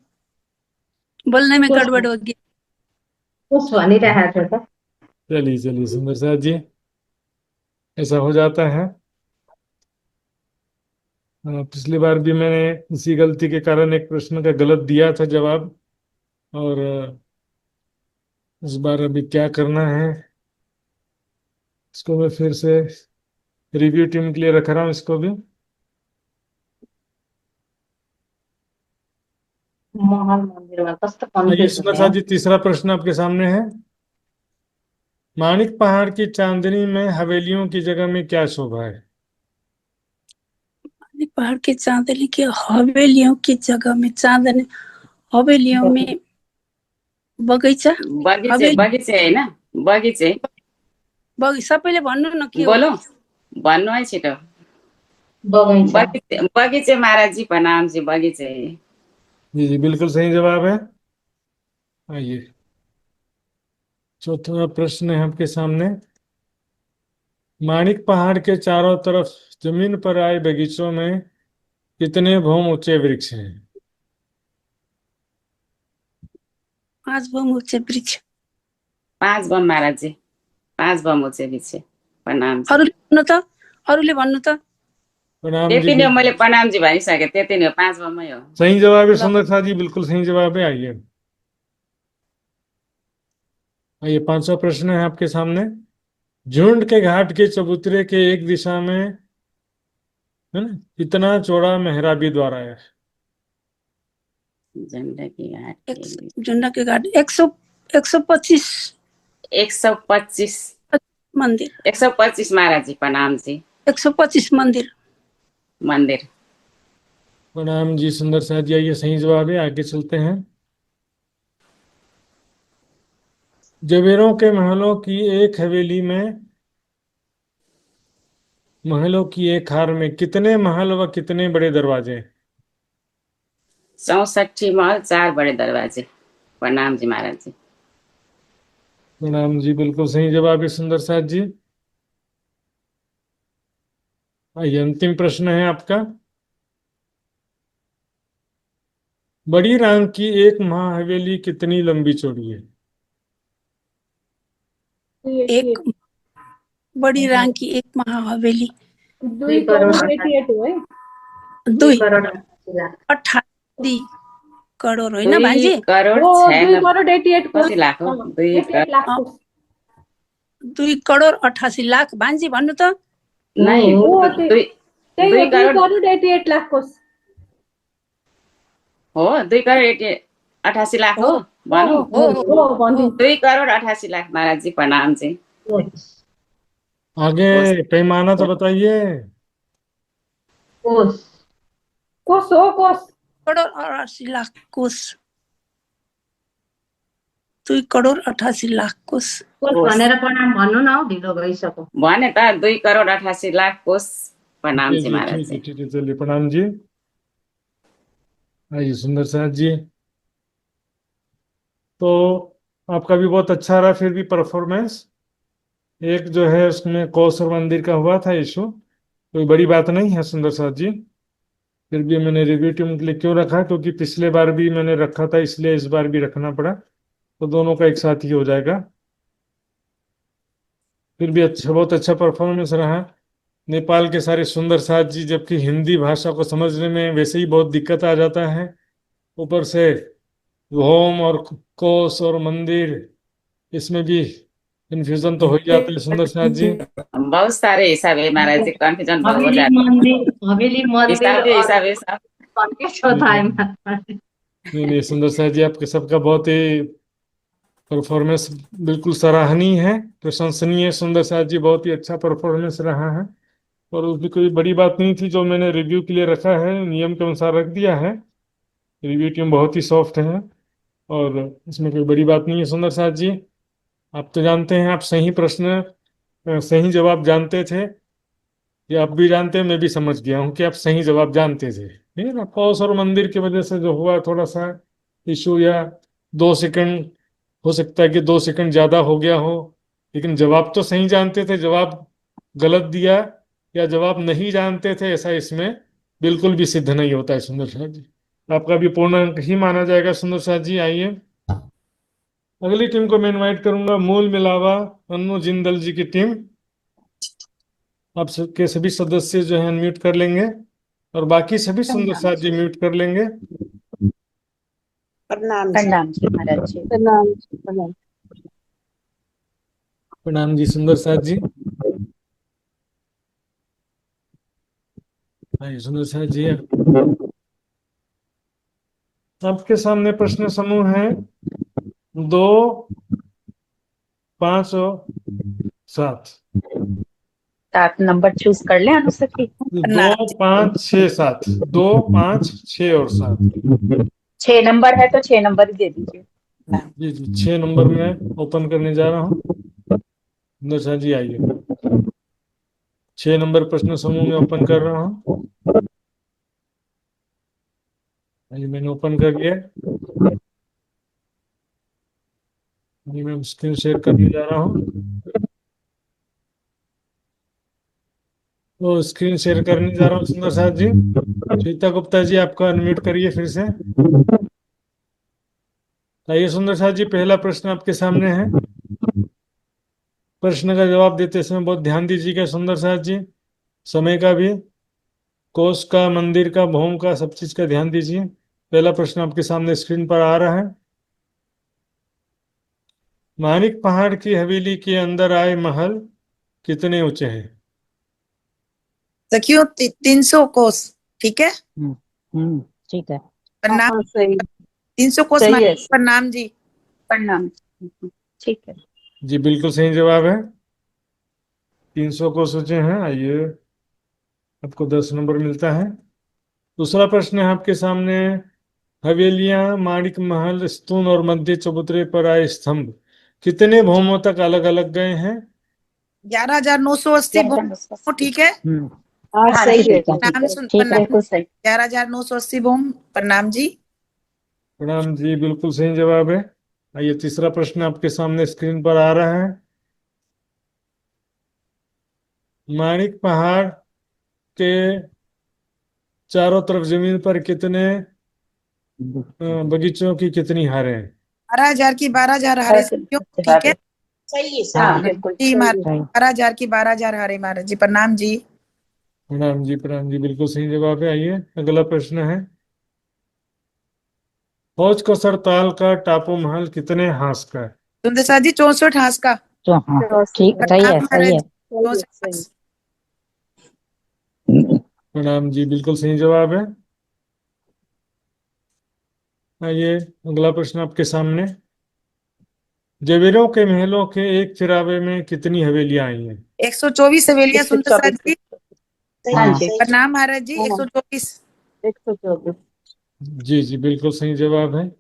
बोलने में गड़बड़ हो गया। कोस भनिरहेको थियो त। चलिए चलिए सुंदर सा जी, ऐसा हो जाता है। पिछली बार भी मैंने इसी गलती के कारण एक प्रश्न का गलत दिया था जवाब, और इस बार अभी क्या करना है, इसको मैं फिर से रिव्यू टीम के लिए रख रहा हूँ इसको भी। महल मंदिर में कस्तो आइए कन्फ्युज सुंदर हुने साथ जी, तीसरा प्रश्न आपके सामने है। माणिक पहाड़ की चांदनी में हवेलियों की जगह में क्या शोभा है? पहाड़ के चांदनी की हवेलियों की जगह में चांदनी हवेलियों में बगैँचा बगैँचे हवेली बगैँचे होइन बगैँचे सबैले भन्नु न के हो? बोलो भन्नु है छिटो बगैँचा बगैँचे बगैँचे महाराज जी प्रणाम जी बगैँचे जी जी, बिल्कुल सही जवाब है। आइए, चौथा प्रश्न है आपके सामने। माणिक पहाड़ के चारों तरफ जमीन पर आए बगीचों में कितने भौम ऊंचे वृक्ष हैं? 5 बम ऊंचे वृक्ष। 5 बम महाराज जी 5 बम ऊँचे पछि प्रणाम जी अरूले भन्नु त प्रणाम जी, त्यति नै हो, मैले प्रणाम जी भनिसकेँ त्यति नै हो 5 बममै हो सही जवाब है सुंदर साथ जी, बिल्कुल सही जवाब है। आइए आइए, पांचवा प्रश्न है आपके सामने। झुंड के घाट के चबूतरे के एक दिशा में, है ना, कितना चौड़ा मेहराबी द्वार है? झुण्डा के घाट 125 125 मंदिर 125 महाराज जी प्रणाम जी 125 मंदिर मंदिर प्रणाम जी सुंदर साथ जी, आइए सही जवाब है। आगे चलते हैं। जवेरों के महलों की एक हवेली में, महलों की एक हार में कितने महल व कितने बड़े दरवाजे हैं? 64 महल 4 बड़े दरवाजे प्रणाम जी महाराज जी प्रणाम जी, बिल्कुल सही जवाब है सुंदर साथ जी। आइए, अंतिम प्रश्न है आपका। बड़ी राम की एक महाहवेली कितनी लंबी चौड़ी है? एक बड़ी राम की एक महाहवेली 2 करोड 2 88 करोड होइन 2 भान्जी? करोड 88 कति लाख हो 2 करोड 2 करोड 88 लाख भान्जी भन्नु त नै 2 करोड 88 लाख को हो 2 करोड 88 लाख हो भनौँ 2 करोड 88 लाख महाराज जी प्रणाम जी आगे पैमाना तो बताइए। कोस कोस करोड 88 लाख कोस 2 करोड 88 लाख कोस भनेर प्रणाम भन्नु न, ढिलो भइसक्यो भने त 2 करोड 88 लाख कोस प्रणाम जी जी जी, महाराज ठीक है जी ठीक है, चलिए प्रणाम जी। आइए सुंदर साथ जी, तो आपका भी बहुत अच्छा रहा फिर भी परफॉर्मेंस। एक जो है उसमें कौशल मंदिर का हुआ था इशू, कोई बड़ी बात नहीं है सुंदर साथ जी। फिर भी मैंने रिव्यू टीम के लिए क्यों रखा, क्योंकि पिछले बार भी मैंने रखा था, इसलिए इस बार भी रखना पड़ा, तो दोनों का एक साथ ही हो जाएगा। फिर भी अच्छा, बहुत अच्छा परफॉर्मेंस रहा। नेपाल के सारे सुंदर साथ जी, जबकि हिंदी भाषा को समझने में वैसे ही बहुत दिक्कत आ जाता है, ऊपर से होम और कोस और मंदिर, इसमें भी कंफ्यूजन तो हो ही जाता है सुंदर साथ जी। बहुत सारे हिसाब है महाराज जी कंफ्यूजन हो हवेली जाता मंदिर हिसाब के हिसाब है सब के चौथा है नहीं नहीं सुंदर साथ जी, आपके सबका बहुत ही परफॉर्मेंस बिल्कुल सराहनीय है, प्रशंसनीय है सुंदर साथ जी, बहुत ही अच्छा परफॉर्मेंस रहा है। और उसमें कोई बड़ी बात नहीं थी, जो मैंने रिव्यू के लिए रखा है नियम के अनुसार रख दिया है। रिव्यू टीम बहुत ही सॉफ्ट है और इसमें कोई बड़ी बात नहीं है सुंदर साथ जी। आप तो जानते हैं, आप सही प्रश्न सही जवाब जानते थे, ये आप भी जानते हैं, मैं भी समझ गया हूँ कि आप सही जवाब जानते थे, ठीक है ना। कौस और मंदिर की वजह से जो हुआ थोड़ा सा इशू, या 2 सेकंड हो सकता है कि 2 सेकंड ज्यादा हो गया हो, लेकिन जवाब तो सही जानते थे, जवाब गलत दिया या जवाब नहीं जानते थे, ऐसा इसमें बिल्कुल भी सिद्ध नहीं होता है सुंदर साथ जी। आपका भी पूर्ण अंक ही माना जाएगा सुंदर साथ जी। आइए, अगली टीम को मैं इनवाइट करूंगा, मूल मिलावा अन्नू जिंदल जी की टीम। आप सबके सभी सदस्य जो है अनम्यूट कर लेंगे और बाकी सभी सुंदर साथ जी म्यूट कर लेंगे। प्रणाम जी महाराज जी प्रणाम जी सुंदर साथ जी। आइए सुंदर साथ जी, आपके सामने प्रश्न समूह है 2, 5 और 7। 7 नंबर चूज कर ले अनुसखी। 2, 5, 6, 7। 2, 5, 6 और 7। 6 नंबर है तो 6 नंबर ही दे दीजिए। जी जी, 6 नंबर में ओपन करने जा रहा हूँ। नशा जी आइए, 6 नंबर प्रश्न समूह में ओपन कर रहा हूँ। ये मैंने ओपन कर लिया। ये मैं स्क्रीन शेयर करने जा रहा हूँ। तो स्क्रीन शेयर करने जा रहा हूँ सुंदर साथ जी। श्वेता गुप्ता जी आपका अनम्यूट करिए फिर से। आइए सुंदर साथ जी, पहला प्रश्न आपके सामने है। प्रश्न का जवाब देते समय बहुत ध्यान दीजिएगा सुंदर साथ जी, समय का भी, कोष का, मंदिर का, भौम का, सब चीज का ध्यान दीजिए। पहला प्रश्न आपके सामने स्क्रीन पर आ रहा है। मानिक पहाड़ की हवेली के अंदर आए महल कितने ऊंचे हैं? सखियों 300 कोस, ठीक है। ठीक है। प्रणाम। हाँ सही 300 कोस सही है। प्रणाम जी। प्रणाम। ठीक है। जी बिल्कुल सही जवाब है, 300 कोस ऊंचे हैं। आइए, आपको 10 नंबर मिलता है। दूसरा प्रश्न है आपके सामने। हवेलियां, माणिक महल, स्तून और मध्य चबूतरे पर आए स्तंभ कितने भौमों तक अलग अलग गए हैं? 11,980 भूम, ठीक है। हाँ सही है। प्रणाम ठीक है। बिल्कुल सही। 11,980 भूम, प्रणाम जी। प्रणाम जी, बिल्कुल सही जवाब है। आइए, तीसरा प्रश्न आपके सामने स्क्रीन पर आ रहा है। माणिक पहाड़ के चारों तरफ जमीन पर कितने बगीचों की कितनी हारें हैं? 12,000 की 12,000 हारे सखियों, ठीक है। हाँ बिल्कुल जी सही महाराज, है। 12,000 की 12,000 हारे महाराज जी, प्रणाम जी। प्रणाम जी, प्रणाम जी, बिल्कुल सही जवाब है। आइए, अगला प्रश्न है। फौज को सरताल का टापू महल कितने हांस का है? सुंदर साथ जी 64 हांस का। तो हाँ, ठीक, सही प्रणाम है, सही महाराज है। जी, 64 हांस। प्रणाम जी, बिल्कुल सही जवाब है। आइए, अगला प्रश्न आपके सामने। जवेरों के महलों के एक फिरावे में कितनी हवेलियां आई हैं? 124 हवेलियां सुंदर साथ 124। जी। हाँ जी। प्रणाम महाराज जी, 124। 124। जी जी, बिल्कुल सही जवाब है।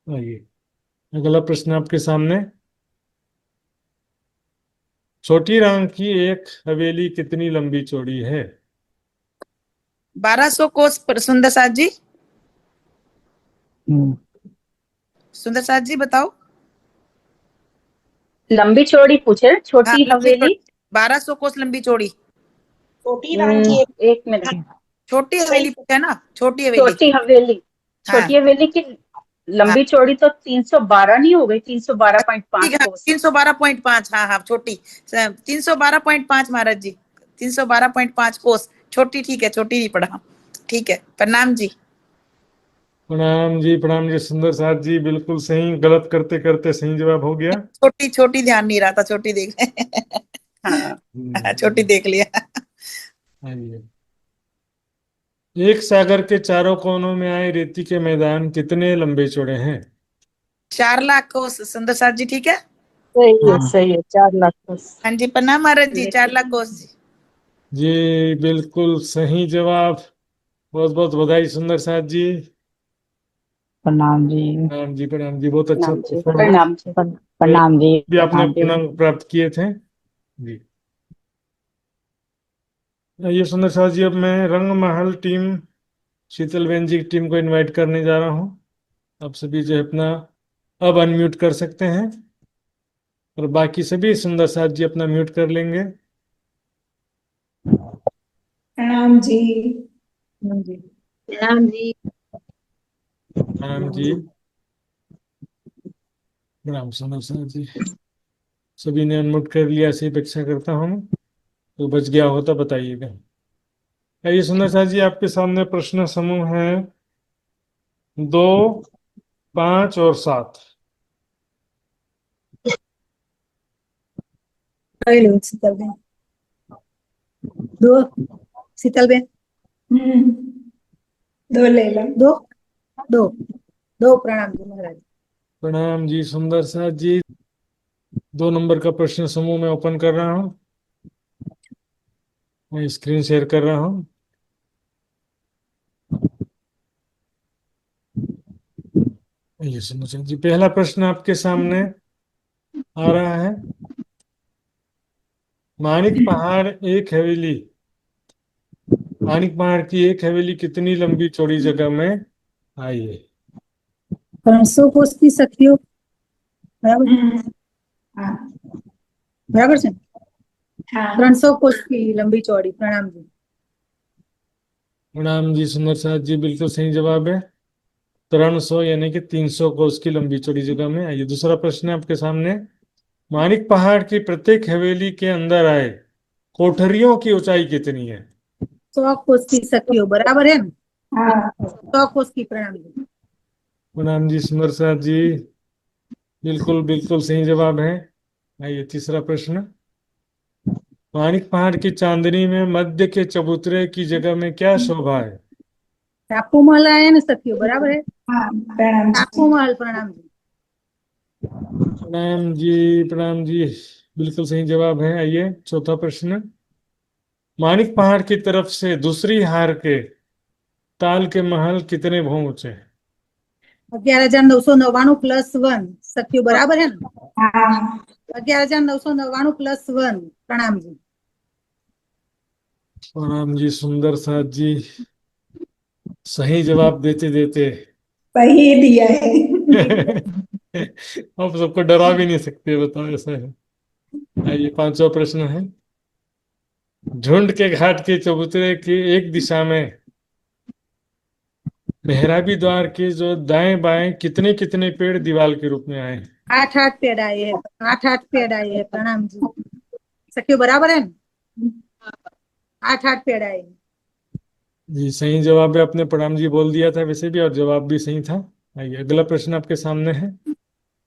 आइए, अगला प्रश्न आपके सामने। छोटी राम की एक हवेली कितनी लंबी चौड़ी है? 1200 कोस सुंदर साथ जी। सुंदर साथ जी बताओ। लंबी चौड़ी पूछे, हाँ, छोटी लंबी हवेली। 1200 कोस लंबी चौड़ी। एक मिनट। छोटी हवेली पूछा है ना, छोटी हवेली। छोटी हवेली। हाँ छोटी हवेली की हाँ लंबी चौड़ी तो 312 नहीं हो गई, 312.5 ठीक है, कोस। 312.5, हाँ हाँ छोटी, 312.5 महाराज जी, 312.5 कोस छोटी, ठीक है, छोटी नहीं पढ़ा, ठीक है, प्रणाम जी। प्रणाम जी, प्रणाम जी, सुंदर साथ जी, बिल्कुल सही। गलत करते करते सही जवाब हो गया। छोटी छोटी ध्यान नहीं रहा था, छोटी देख हाँ छोटी देख लिया। आइए, एक सागर के चारों कोनों में आए रेती के मैदान कितने लंबे चौड़े हैं? 4 लाख कोस सुंदर साथ जी, ठीक है। सही है, सही है। 4 लाख कोस। हाँ जी, प्रणाम महाराज जी, 4 लाख कोस जी। जी बिल्कुल सही जवाब। बहुत बहुत बधाई सुंदर साथ जी। प्रणाम जी। प्रणाम जी, प्रणाम जी, बहुत अच्छा प्रणाम जी। परफॉर्मेंस प्रणाम जी। प्रणाम जी। भी आपने प्रणाम जी। पूर्णांक प्राप्त किए थे। जी, ये सुंदर साथ जी, अब मैं रंग महल टीम, शीतल बेन जी की टीम को इनवाइट करने जा रहा हूँ। आप सभी जो है अपना अब अनम्यूट कर सकते हैं, और बाकी सभी सुंदर साथ जी अपना म्यूट कर लेंगे। प्रणाम जी। प्रणाम जी। प्रणाम जी, प्रणाम सुंदर साथ जी। सभी ने अनम्यूट कर लिया, ऐसी अपेक्षा करता हूँ। तो बच गया हो तो बताइएगा। आइए सुंदर साथ जी, आपके सामने प्रश्न समूह है 2, 5 और 7। हेलो शीतल बेन, दो शीतल बेन। दो ले लो। दो दो दो प्रणाम जी महाराज। प्रणाम जी सुंदर साथ जी। 2 नंबर का प्रश्न समूह में ओपन कर रहा हूँ। मैं स्क्रीन शेयर कर रहा हूँ। ये सुंदर साथ जी, पहला प्रश्न आपके सामने आ रहा है। माणिक पहाड़ एक हवेली, माणिक पहाड़ की एक हवेली कितनी लंबी चौड़ी जगह में आई है? 300 कोस की सखियों, बराबर हाँ बराबर से हाँ 300 कोस की लंबी चौड़ी। प्रणाम जी। प्रणाम जी सुंदर साथ जी, बिल्कुल सही जवाब है। 300 यानी कि 300 कोस की लंबी चौड़ी जगह में। आइए दूसरा प्रश्न है आपके सामने। माणिक पहाड़ की प्रत्येक हवेली के अंदर आए कोठरियों की ऊंचाई कितनी है? 100 कोस की सखियों, बराबर है ना? हाँ 100 कोस की। प्रणाम जी। प्रणाम जी सुंदर साथ जी, बिल्कुल बिल्कुल सही जवाब है। आइए तीसरा प्रश्न। माणिक पहाड़ की चांदनी में मध्य के चबूतरे की जगह में क्या शोभा है? टापू महल आया ना सखियों, बराबर है। हाँ प्रणाम टापू जी। महल। प्रणाम जी। प्रणाम जी, प्रणाम जी, बिल्कुल सही जवाब है। आइए चौथा प्रश्न। माणिक पहाड़ की तरफ से दूसरी हार के ताल के महल कितने भवन ऊंचे हैं? 11,999 +1 सखियों, बराबर है ना? हाँ 11,999 +1। प्रणाम जी। प्रणाम जी सुंदर साथ जी, सही जवाब देते देते सही दिया है। आप सबको डरा भी नहीं सकते, बताओ ऐसा है। आइए पांचवा प्रश्न है। झुंड के घाट के चबूतरे की एक दिशा में मेहराबी द्वार के जो दाएं बाएं कितने कितने पेड़ दीवार के रूप में आए हैं? 8 पेड़ आए हैं। 8 पेड़ आए हैं। प्रणाम जी। सखियों, बराबर है ना? 8 पेड़ आए हैं। जी सही जवाब है, आपने प्रणाम जी बोल दिया था वैसे भी, और जवाब भी सही था। आइए अगला प्रश्न आपके सामने है।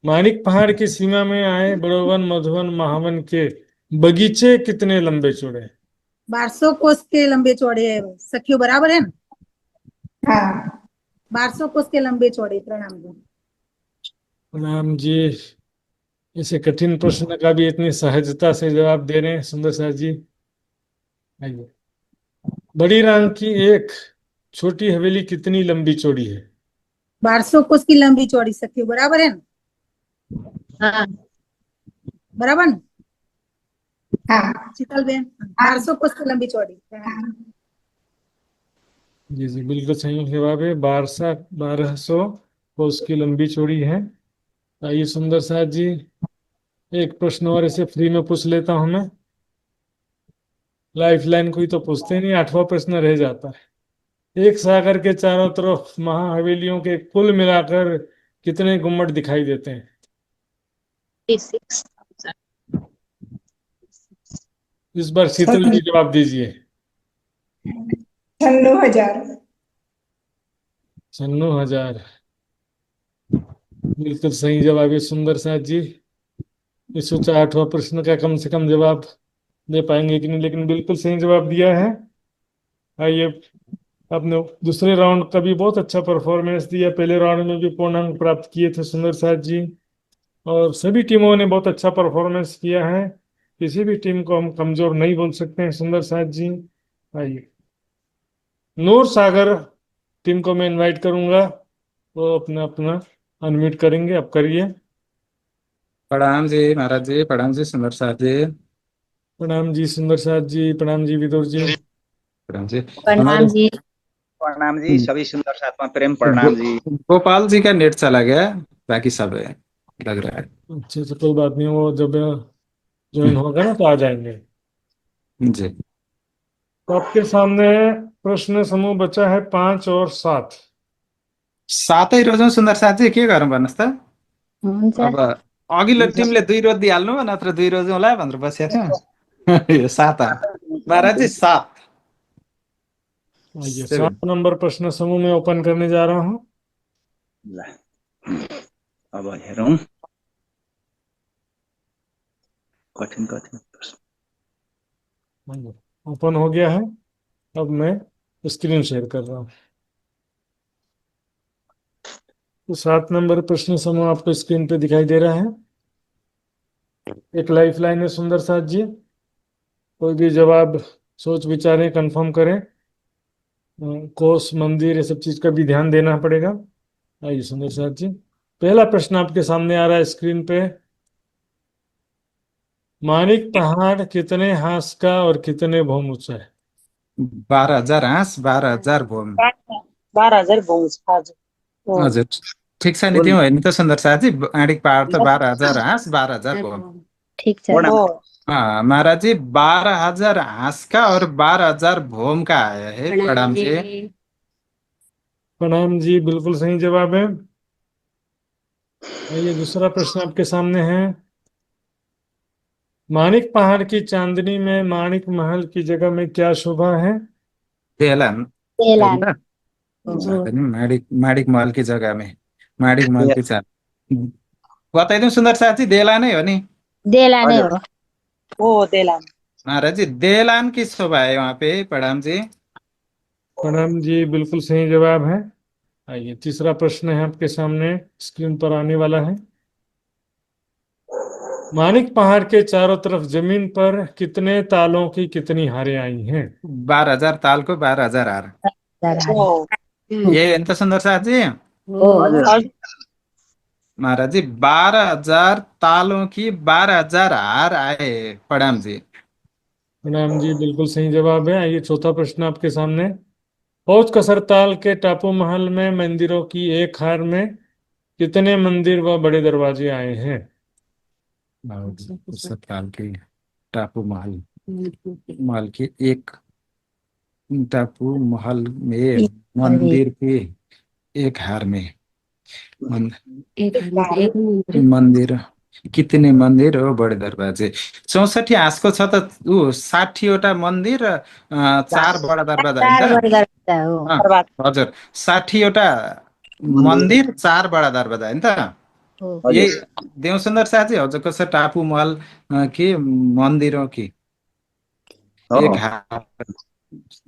माणिक पहाड़ की सीमा में आए बड़ोवन मधुवन महावन के बगीचे कितने लंबे चौड़े हैं? 1200 कोस के लंबे चौड़े है सखियों, बराबर है ना? हाँ 1200 कोस के लंबे चौड़े। प्रणाम जी। प्रणाम जी, इसे कठिन प्रश्न का भी इतनी सहजता से जवाब दे रहे हैं सुंदर साथ जी। आइए, बड़ी राम की एक छोटी हवेली कितनी लंबी चौड़ी है? 1200 कोस की लंबी चौड़ी सखियों, बराबर है ना? हाँ बराबर ना? हाँ शीतल बेन, 1200 कोस की लंबी चौड़ी। जी जी बिल्कुल सही जवाब है। 1200 को उसकी लंबी चौड़ी है। आइए सुंदर साथ जी, एक प्रश्न और इसे फ्री में पूछ लेता हूं मैं। लाइफ लाइन कोई तो पूछते नहीं, 8वां प्रश्न रह जाता है। एक सागर के चारों तरफ महाहवेलियों के कुल मिलाकर कितने गुम्मट दिखाई देते हैं? 36,000। इस बार शीतल जी जवाब दीजिए। 96,000। 96,000, बिल्कुल सही जवाब है सुंदर साथ जी। ये सोचा 8वां प्रश्न का कम से कम जवाब दे पाएंगे कि नहीं, लेकिन बिल्कुल सही जवाब दिया है। आइए, आपने दूसरे राउंड का भी बहुत अच्छा परफॉर्मेंस दिया, पहले राउंड में भी पूर्ण अंक प्राप्त किए थे सुंदर साथ जी, और सभी टीमों ने बहुत अच्छा परफॉर्मेंस किया है। किसी भी टीम को हम कमजोर नहीं बोल सकते हैं सुंदर साथ जी। आइए, नूर सागर टीम को मैं इनवाइट करूंगा, वो अपना अपना अनम्यूट करेंगे, अब करिए। प्रणाम जी महाराज जी, प्रणाम जी सुंदर साथ जी। प्रणाम जी सुंदर साथ जी, प्रणाम जी विदुर जी। प्रणाम जी। हमारे प्रणाम जी। प्रणाम जी सभी सुंदर सात्मा प्रेम गो, प्रणाम जी। गोपाल जी का नेट चला गया, बाकी सब है लग रहा है। अच्छे से कोई बात नहीं, वो जब ज्वाइन होगा ना तो आ जाएंगे। जी। तो आपके सामने प्रश्न समूह बचा है 5 और 7। सातै रोजौँ सुन्दर साथी, के गरौँ भन्नुहोस् त। हुन्छ। अब अघिल्लो टिमले 2 रोज दिइहाल्नु भयो, नत्र 2 रोजौँला भनेर बसेको थियौँ। यो 7 महाराज जी 7 आइए 7। 7 नंबर प्रश्न समूह में ओपन करने जा रहा हूँ। ल अब हेरौँ, कठिन कठिन प्रश्न। ओपन हो गया है, अब मैं स्क्रीन शेयर कर रहा हूँ। तो 7 नंबर प्रश्न समूह आपको स्क्रीन पे दिखाई दे रहा है। एक लाइफ लाइन है सुंदर साथ जी, कोई भी जवाब सोच विचारें, कंफर्म करें। कोस मंदिर ये सब चीज का भी ध्यान देना पड़ेगा। आइए सुंदर साथ जी, पहला प्रश्न आपके सामने आ रहा है स्क्रीन पे। माणिक पहाड़ कितने हांस का और कितने भौम ऊंचा है? 12,000 हाँस 12,000 भूम। 12,000 भौज हजुर हजुर ठिक छ नि, त्यो होइन त सुन्दर साथी? आँडिक पहाड त 12,000 हाँस 12,000 भूम। ठीक है। प्रणाम। हाँ महाराज जी, 12,000 हाँस का और 12,000 भूम का आया है प्रणाम जी। प्रणाम जी, बिल्कुल सही जवाब है। आइए दूसरा प्रश्न आपके सामने है। माणिक पहाड़ की चांदनी में माणिक महल की जगह में क्या शोभा है? देलन तेलान। माडिक माडिक महल की जगह में माडिक महल की चार बताइदिउँ सुन्दर साथी? देला नै हो नि देला नहीं हो। ओ देला महाराज जी, देलान की शोभा है वहाँ पे प्रणाम जी। प्रणाम जी, बिल्कुल सही जवाब है। आइए तीसरा प्रश्न है आपके सामने, स्क्रीन पर आने वाला है। माणिक पहाड़ के चारों तरफ जमीन पर कितने तालों की कितनी हारें आई हैं? 12,000 तालको 12,000 हार। ये होइन त सुन्दर साथी? हजुर महाराज जी, 12,000 तालों की 12,000 हार आए प्रणाम जी। प्रणाम जी, बिल्कुल सही जवाब है। आइए चौथा प्रश्न आपके सामने। हौज कसरताल के टापू महल में मंदिरों की एक हार में कितने मंदिर व बड़े दरवाजे आए हैं? सतपाल के टापू महल महल के एक टापू महल में मंदिर के एक हार में मंदिर कितने मंदिर हो बडे दरवाजे? 64 हाँसको छ त ऊ 60वटा मन्दिर र 4 बडा दरवाजा होइन चार त? बड़े दरवाजा हो। अँ, हजुर 60वटा मन्दिर 4 बडा दरवाजा होइन त? हो। यही देव सुन्दर साथी हजुरको छ टापू महल के मन्दिरों की एक हार।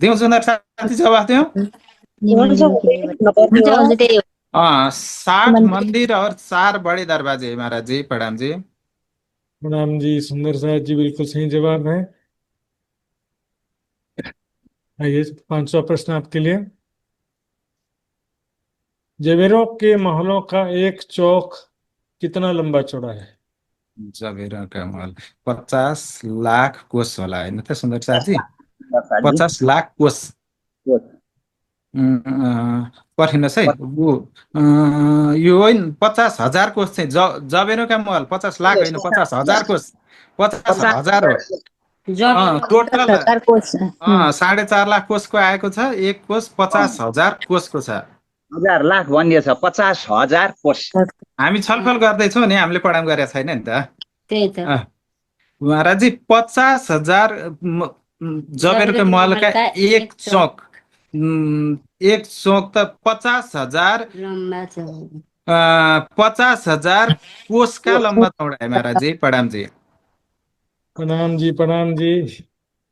देव सुन्दर साथी जवाब दियो। हुन्छ हुन्छ त्यही हो। 60 मंदिर और 4 बड़े दरवाजे महाराज जी प्रणाम जी। प्रणाम जी, सुंदर साहब जी, बिल्कुल सही जवाब है। आइए पांचवा प्रश्न आपके लिए। जवेरों के महलों का एक चौक कितना लंबा चौड़ा है? जबेरा का महल 50 लाख कोष होला होइन त सुन्दर साथी? 50 लाख कोष। पर्खिनुहोस् है, यो होइन 50,000 कोष चाहिँ जबेरोका महल 50 लाख होइन 50,000 कोष। 50,000 हो टोटल। 4.5 लाख कोषको आएको छ, एक कोष 50,000 कोषको छ। 1000 लाख भनिएछ 50,000 कोष। हामी छलफल गर्दैछौँ नि, हामीले पढाउनु गरेको छैन नि त। त्यही त। महाराज जी 50,000 जबेरको महलका एक चौक त 50,000 50,000 कोषका लम्बा चौडा है महाराज जी प्रणाम जी। प्रणाम जी, प्रणाम जी।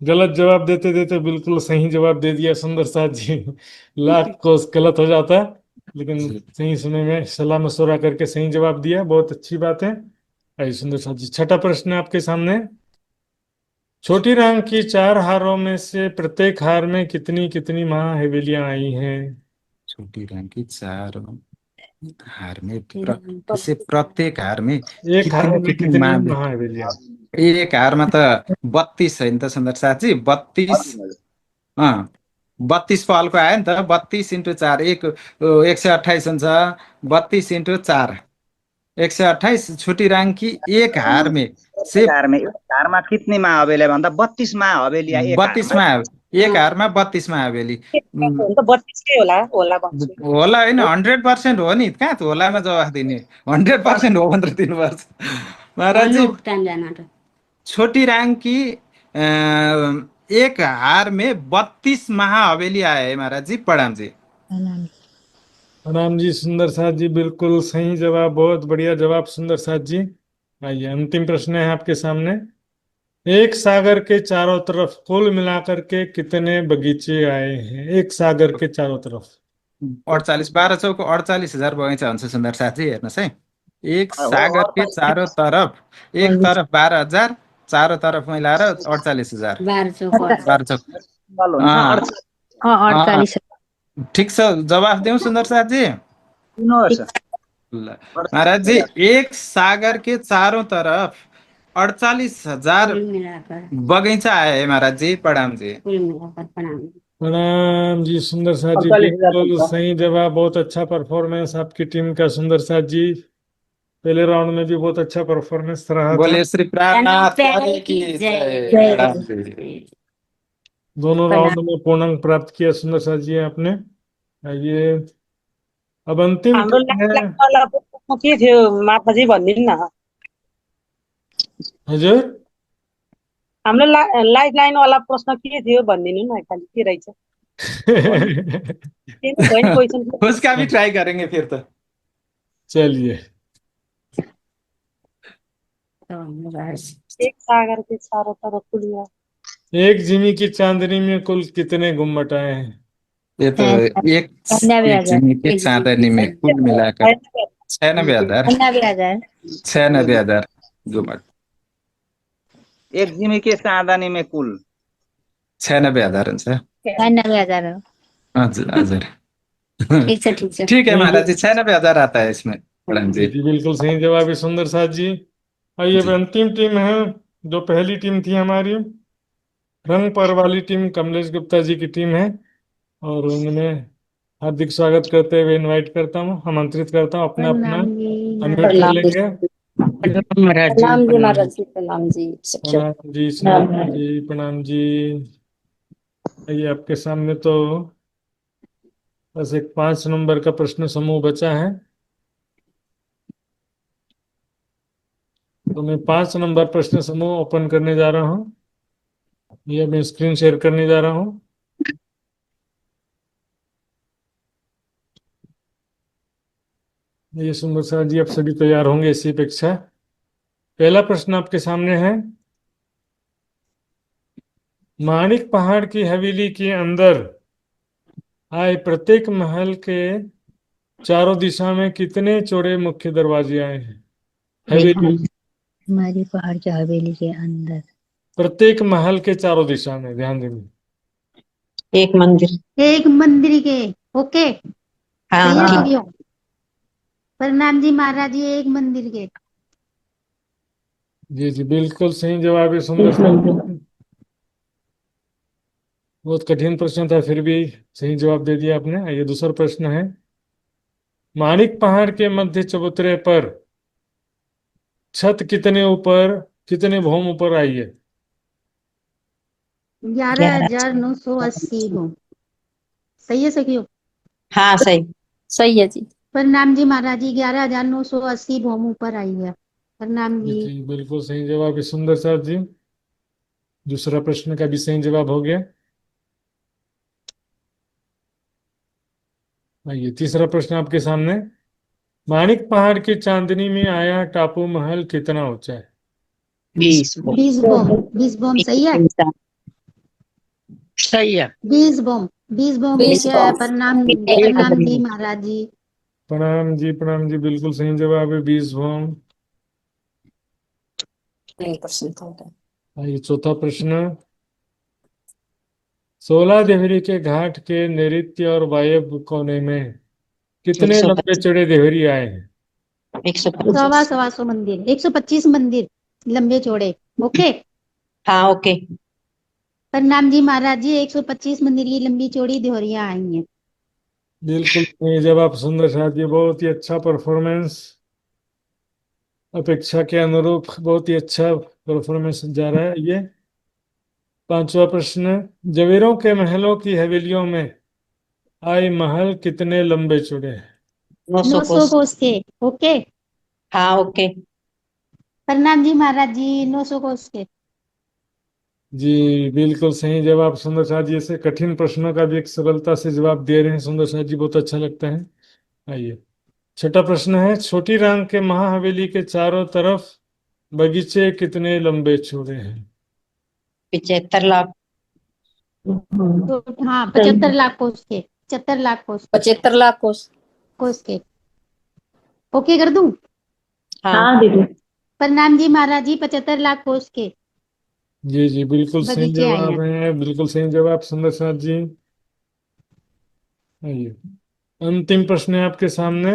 गलत जवाब देते देते बिल्कुल सही जवाब दे दिया सुंदर साथ जी। लाख को गलत हो जाता है, लेकिन सही समय में सलाह मशवरा करके सही जवाब दिया, बहुत अच्छी बात है। आइए सुंदर साथ जी, छठा प्रश्न है आपके सामने। छोटी रंग की 4 हारों में से प्रत्येक हार में कितनी कितनी महा हवेलियां आई हैं? छोटी रंग की 4 हार में से प्रत्येक हार में एक हार में कितनी महा हवेलियां? एक हारमा त 32 होइन त सुन्दर साथी? 32 32 फलको आयो नि त। 32 × 4 128 हुन्छ। 32 × 4 128। छोटी रंग की एक हार में से हारमा कितनी महाहवेली भन्दा 32 महाहवेली एक 32 एक हारमा 32 महाहवेली 32 होला होला भन्छु। होला होइन 100% हो नि, कहाँ होलामा जवाफ दिने? 100% हो भनेर दिनुपर्छ महाराज जी। छोटी रंग की एक हार में 32 महाहवेली आए है महाराज जी प्रणाम जी। प्रणाम जी सुंदर साथ जी, बिल्कुल सही जवाब, बहुत बढ़िया जवाब सुंदर साथ जी। आइए अंतिम प्रश्न है आपके सामने। एक सागर के चारों तरफ कुल मिलाकर के कितने बगीचे आए हैं? एक सागर के चारों तरफ 48 12 चौको 48,000 बगैँचा हुन्छ सुन्दर साथी। हेर्नुहोस् है, एक हो सागर के 48 चारों तरफ, एक तरफ 12,000, चारों तरफ मिलाएर 48,000। 12 चौको 12 चौक बल हुन्छ अँ, 48 अँ, 48 ठिक छ, जवाफ दिउँ सुन्दर साथजी? दिनुहोस् ल महाराज जी, 48,000 एक सागर के चारों तरफ 48,000 कुल मिलाकर बगैंचा आया है महाराज जी। प्रणाम जी। कुल मिलाकर प्रणाम। प्रणाम जी सुंदर साथ जी, 48,000 बिल्कुल हुन्छ। सही जवाब। बहुत अच्छा परफॉर्मेंस आपकी टीम का सुंदर साथ जी। पहले राउंड में भी बहुत अच्छा परफॉर्मेंस रहा था। बोले श्री प्राणनाथ प्यारे की जय। प्रणाम जी। दोनों राउंड में पूर्णांक प्राप्त किया सुंदर साथ जी आपने। ये अब अंतिम हाम्रो टीम है। वाला प्रश्न के थियो माताजी भनिदिनु न। हजुर हाम्रो लाइफ लाइन वाला प्रश्न के थियो भनिदिनु न खालि के रहेछ। के भयो नि क्वेसन। उसका भी ट्राई करेंगे फिर तो। चलिए, एक सागर के चारों तरफ खुलिया। एक जिमी की चांदनी में कुल कितने गुम्मट आए हैं? ये तो एक जिमी के चांदनी में कुल मिलाकर 96,000। 96,000 गुम्मट। एक जिमी के चाँदनी में कुल 96,000 हुन्छ। 96,000 हजुर हजुर। ठीक है ठीक है। ठीक है महाराज जी, 96,000 आता है इसमें। प्रणाम जी। जी बिल्कुल सही जवाब है सुंदर साथ जी। आइए अब अंतिम टीम है। जो पहली टीम थी हमारी रंग पर वाली टीम, कमलेश गुप्ता जी की टीम है, और उन्हें हार्दिक स्वागत करते हुए इनवाइट करता हूँ, आमंत्रित करता हूँ। अपना अपना प्रणाम जी अनम्यूट कर लेंगे। प्रणाम जी महाराज जी, प्रणाम जी। प्रणाम जी सुनीता जी, प्रणाम जी। आइए आपके सामने तो बस एक 5 नंबर का प्रश्न समूह बचा है, तो मैं 5 नंबर प्रश्न समूह ओपन करने जा रहा हूँ। ये मैं स्क्रीन शेयर करने जा रहा हूँ। ये सुंदर साथ जी, आप सभी तैयार होंगे इसी अपेक्षा। पहला प्रश्न आपके सामने है, माणिक पहाड़ की हवेली के अंदर आए प्रत्येक महल के चारों दिशा में कितने चौड़े मुख्य दरवाजे आए हैं? हवेली, हमारी पहाड़ की हवेली के अंदर प्रत्येक महल के चारों दिशा में, ध्यान देंगे। एक मंदिर। एक मंदिर के। ओके हाँ सही है ठीक। सभी हो। प्रणाम जी महाराज जी, एक मंदिर के। जी जी बिल्कुल सही जवाब है सुंदर साथ जी। बहुत कठिन प्रश्न था, फिर भी सही जवाब दे दिया आपने। आइए दूसरा प्रश्न है, माणिक पहाड़ के मध्य चबूतरे पर छत कितने भौम ऊपर आई है? 11,980 हो। सही है सखियो? हाँ सही। सही है जी। प्रणाम जी महाराज जी, 11,980 भौम ऊपर आई है। प्रणाम जी जी। जी बिल्कुल सही जवाब है सुंदर साथ जी। दूसरा प्रश्न का भी सही जवाब हो गया। आइए तीसरा प्रश्न आपके सामने, माणिक पहाड़ की चांदनी में आया टापू महल कितना ऊंचा है? 20। 20 बम। 20 बम सही है। सही है। 20 बम। 20 बम 20 लिखे है। प्रणाम जी महाराज जी। प्रणाम जी बिल्कुल सही जवाब है, 20 भौम। 1% होगा। आइए चौथा प्रश्न, 16 देहरी के घाट के नैऋत्य और वायव्य कोने में कितने लंबे चौड़े देहरी आए हैं? 125। 125 मंदिर। 125 मंदिर लंबे चौड़े। ओके हाँ ओके। प्रणाम जी महाराज जी, 125 मंदिर की लंबी चौड़ी देहरियां आई हैं। बिल्कुल सही जवाब सुंदर साथ जी। बहुत ही अच्छा परफॉर्मेंस, अपेक्षा के अनुरूप बहुत ही अच्छा परफॉर्मेंस जा रहा है। ये पांचवा प्रश्न, जवेरों के महलों की हवेलियों में आए महल कितने लंबे चौड़े हैं? 900 कोस के। ओके हाँ ओके। प्रणाम जी महाराज जी, 900 कोस के। जी बिल्कुल सही जवाब सुंदर साथ जी। ऐसे कठिन प्रश्नों का भी एक सरलता से जवाब दे रहे हैं सुंदर साथ जी, बहुत अच्छा लगता है। आइए छठा प्रश्न है, छोटी रांग के महाहवेली के चारों तरफ बगीचे कितने लंबे चौड़े हैं? 75 लाख। तो हाँ 75 लाख कोस के। 75 लाख कोस 75 लाख कोस। कोस के। ओके कर दूं? हाँ दीदी। प्रणाम जी महाराज जी, 75 लाख कोस के जी जी, बिल्कुल सही बगीचे आए जवाब हैं। है, बिल्कुल सही जवाब सुंदर साथ जी। आइए, अंतिम प्रश्न है आपके सामने।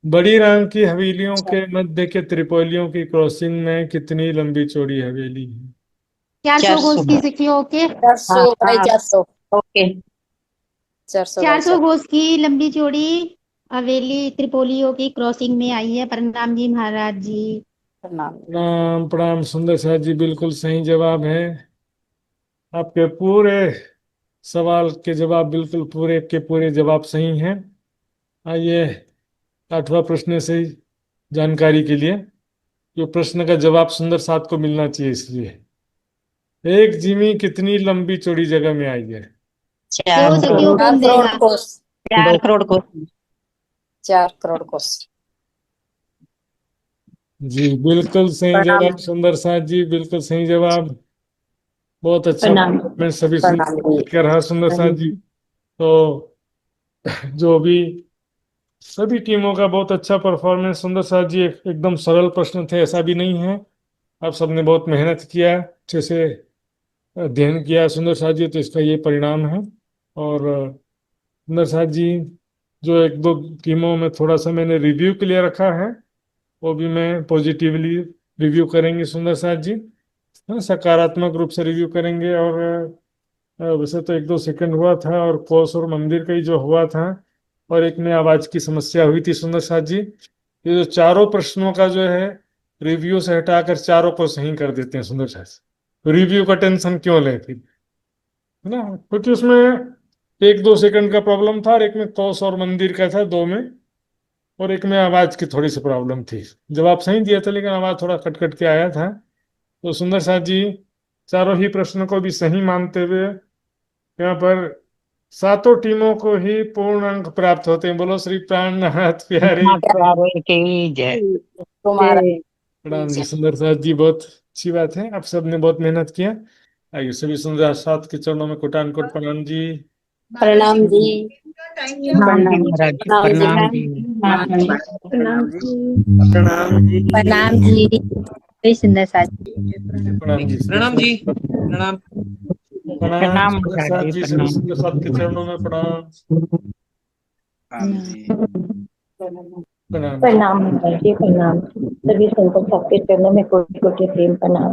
बड़ी राम की हवेलियों के मध्य के त्रिपोलियों की क्रॉसिंग में कितनी लंबी चौड़ी हवेली है? 400 कोस की सीखी। ओके। 400 बाई 400। ओके। 400 बाई 400 कोस की लंबी चौड़ी हवेली त्रिपोलियों की क्रॉसिंग में आई है। प्रणाम जी महाराज जी। प्रणाम। प्रणाम प्रणाम सुंदर साथ जी, बिल्कुल सही जवाब है। आपके पूरे सवाल के जवाब बिल्कुल पूरे के पूरे जवाब सही हैं। आइए, 8वां प्रश्न से जानकारी के लिए, जो प्रश्न का जवाब सुंदर साथ को मिलना चाहिए, इसलिए एक जिमी कितनी लंबी चौड़ी जगह में आई है? 2 सखियों 4 कौन करोड़ देगा? कोस। 4 करोड़ कोस। 4 करोड़ कोस। जी बिल्कुल सही प्रणाम। जवाब सुंदर साथ जी, बिल्कुल सही जवाब। बहुत अच्छा प्रणाम। मैं सभी प्रणाम जी। कर रहा सुंदर साथ जी। तो जो भी सभी टीमों का बहुत अच्छा परफॉर्मेंस सुंदर साथ जी। एकदम सरल प्रश्न थे ऐसा भी नहीं है, आप सबने बहुत मेहनत किया, अच्छे से अध्ययन किया सुंदर साथ जी, तो इसका ये परिणाम है। और सुंदर साथ जी, जो एक दो टीमों में थोड़ा सा मैंने रिव्यू के लिए रखा है, वो भी मैं पॉजिटिवली रिव्यू करेंगे सुंदर साथ जी। हाँ, सकारात्मक रूप से रिव्यू करेंगे। और वैसे तो 1-2 सेकंड हुआ था, और कोस और मंदिर का ही जो हुआ था, और एक में आवाज की समस्या हुई थी सुंदर साथ जी। ये जो चारों प्रश्नों का जो है रिव्यू से हटाकर चारों को सही कर देते हैं सुंदर साथ जी। रिव्यू का टेंशन क्यों ले फिर, है ना? क्योंकि उसमें 1-2 सेकंड का प्रॉब्लम था, और एक में कोस और मंदिर का था, 2 में, और एक में आवाज की थोड़ी सी प्रॉब्लम थी। जवाब सही दिया था, लेकिन आवाज थोड़ा कट कट के आया था। तो सुंदर साथ जी, चारों ही प्रश्नों को भी सही मानते हुए यहाँ पर सातों टीमों को ही पूर्ण अंक प्राप्त होते हैं। बोलो श्री प्राणनाथ प्यारे। प्यारे की जय। तुम्हारा। प्रणाम जी सुंदर साथ जी, बहुत अच्छी बात है, आप सबने बहुत मेहनत किया। आइए, सभी सुंदर साथ के चरणों में कोटान कोट प्रणाम जी। प्रणाम जी। प्रणाम जी महाराज जी, प्रणाम जी। प्रणाम जी। प्रणाम जी। प्रणाम जी। जय सुंदर साथ जी। प्रणाम जी प्रणाम जी। प्रणाम। प्रणाम प्रणाम सुंदर महाराज साथ जी, जी, सभी प्रणाम। सुंदर साथ के चरणों में प्रणाम। प्रणाम जी। प्रणाम जी। प्रणाम महाराज जी, प्रणाम। सभी संतों सबके चरणों में कोटि कोटि प्रेम प्रणाम।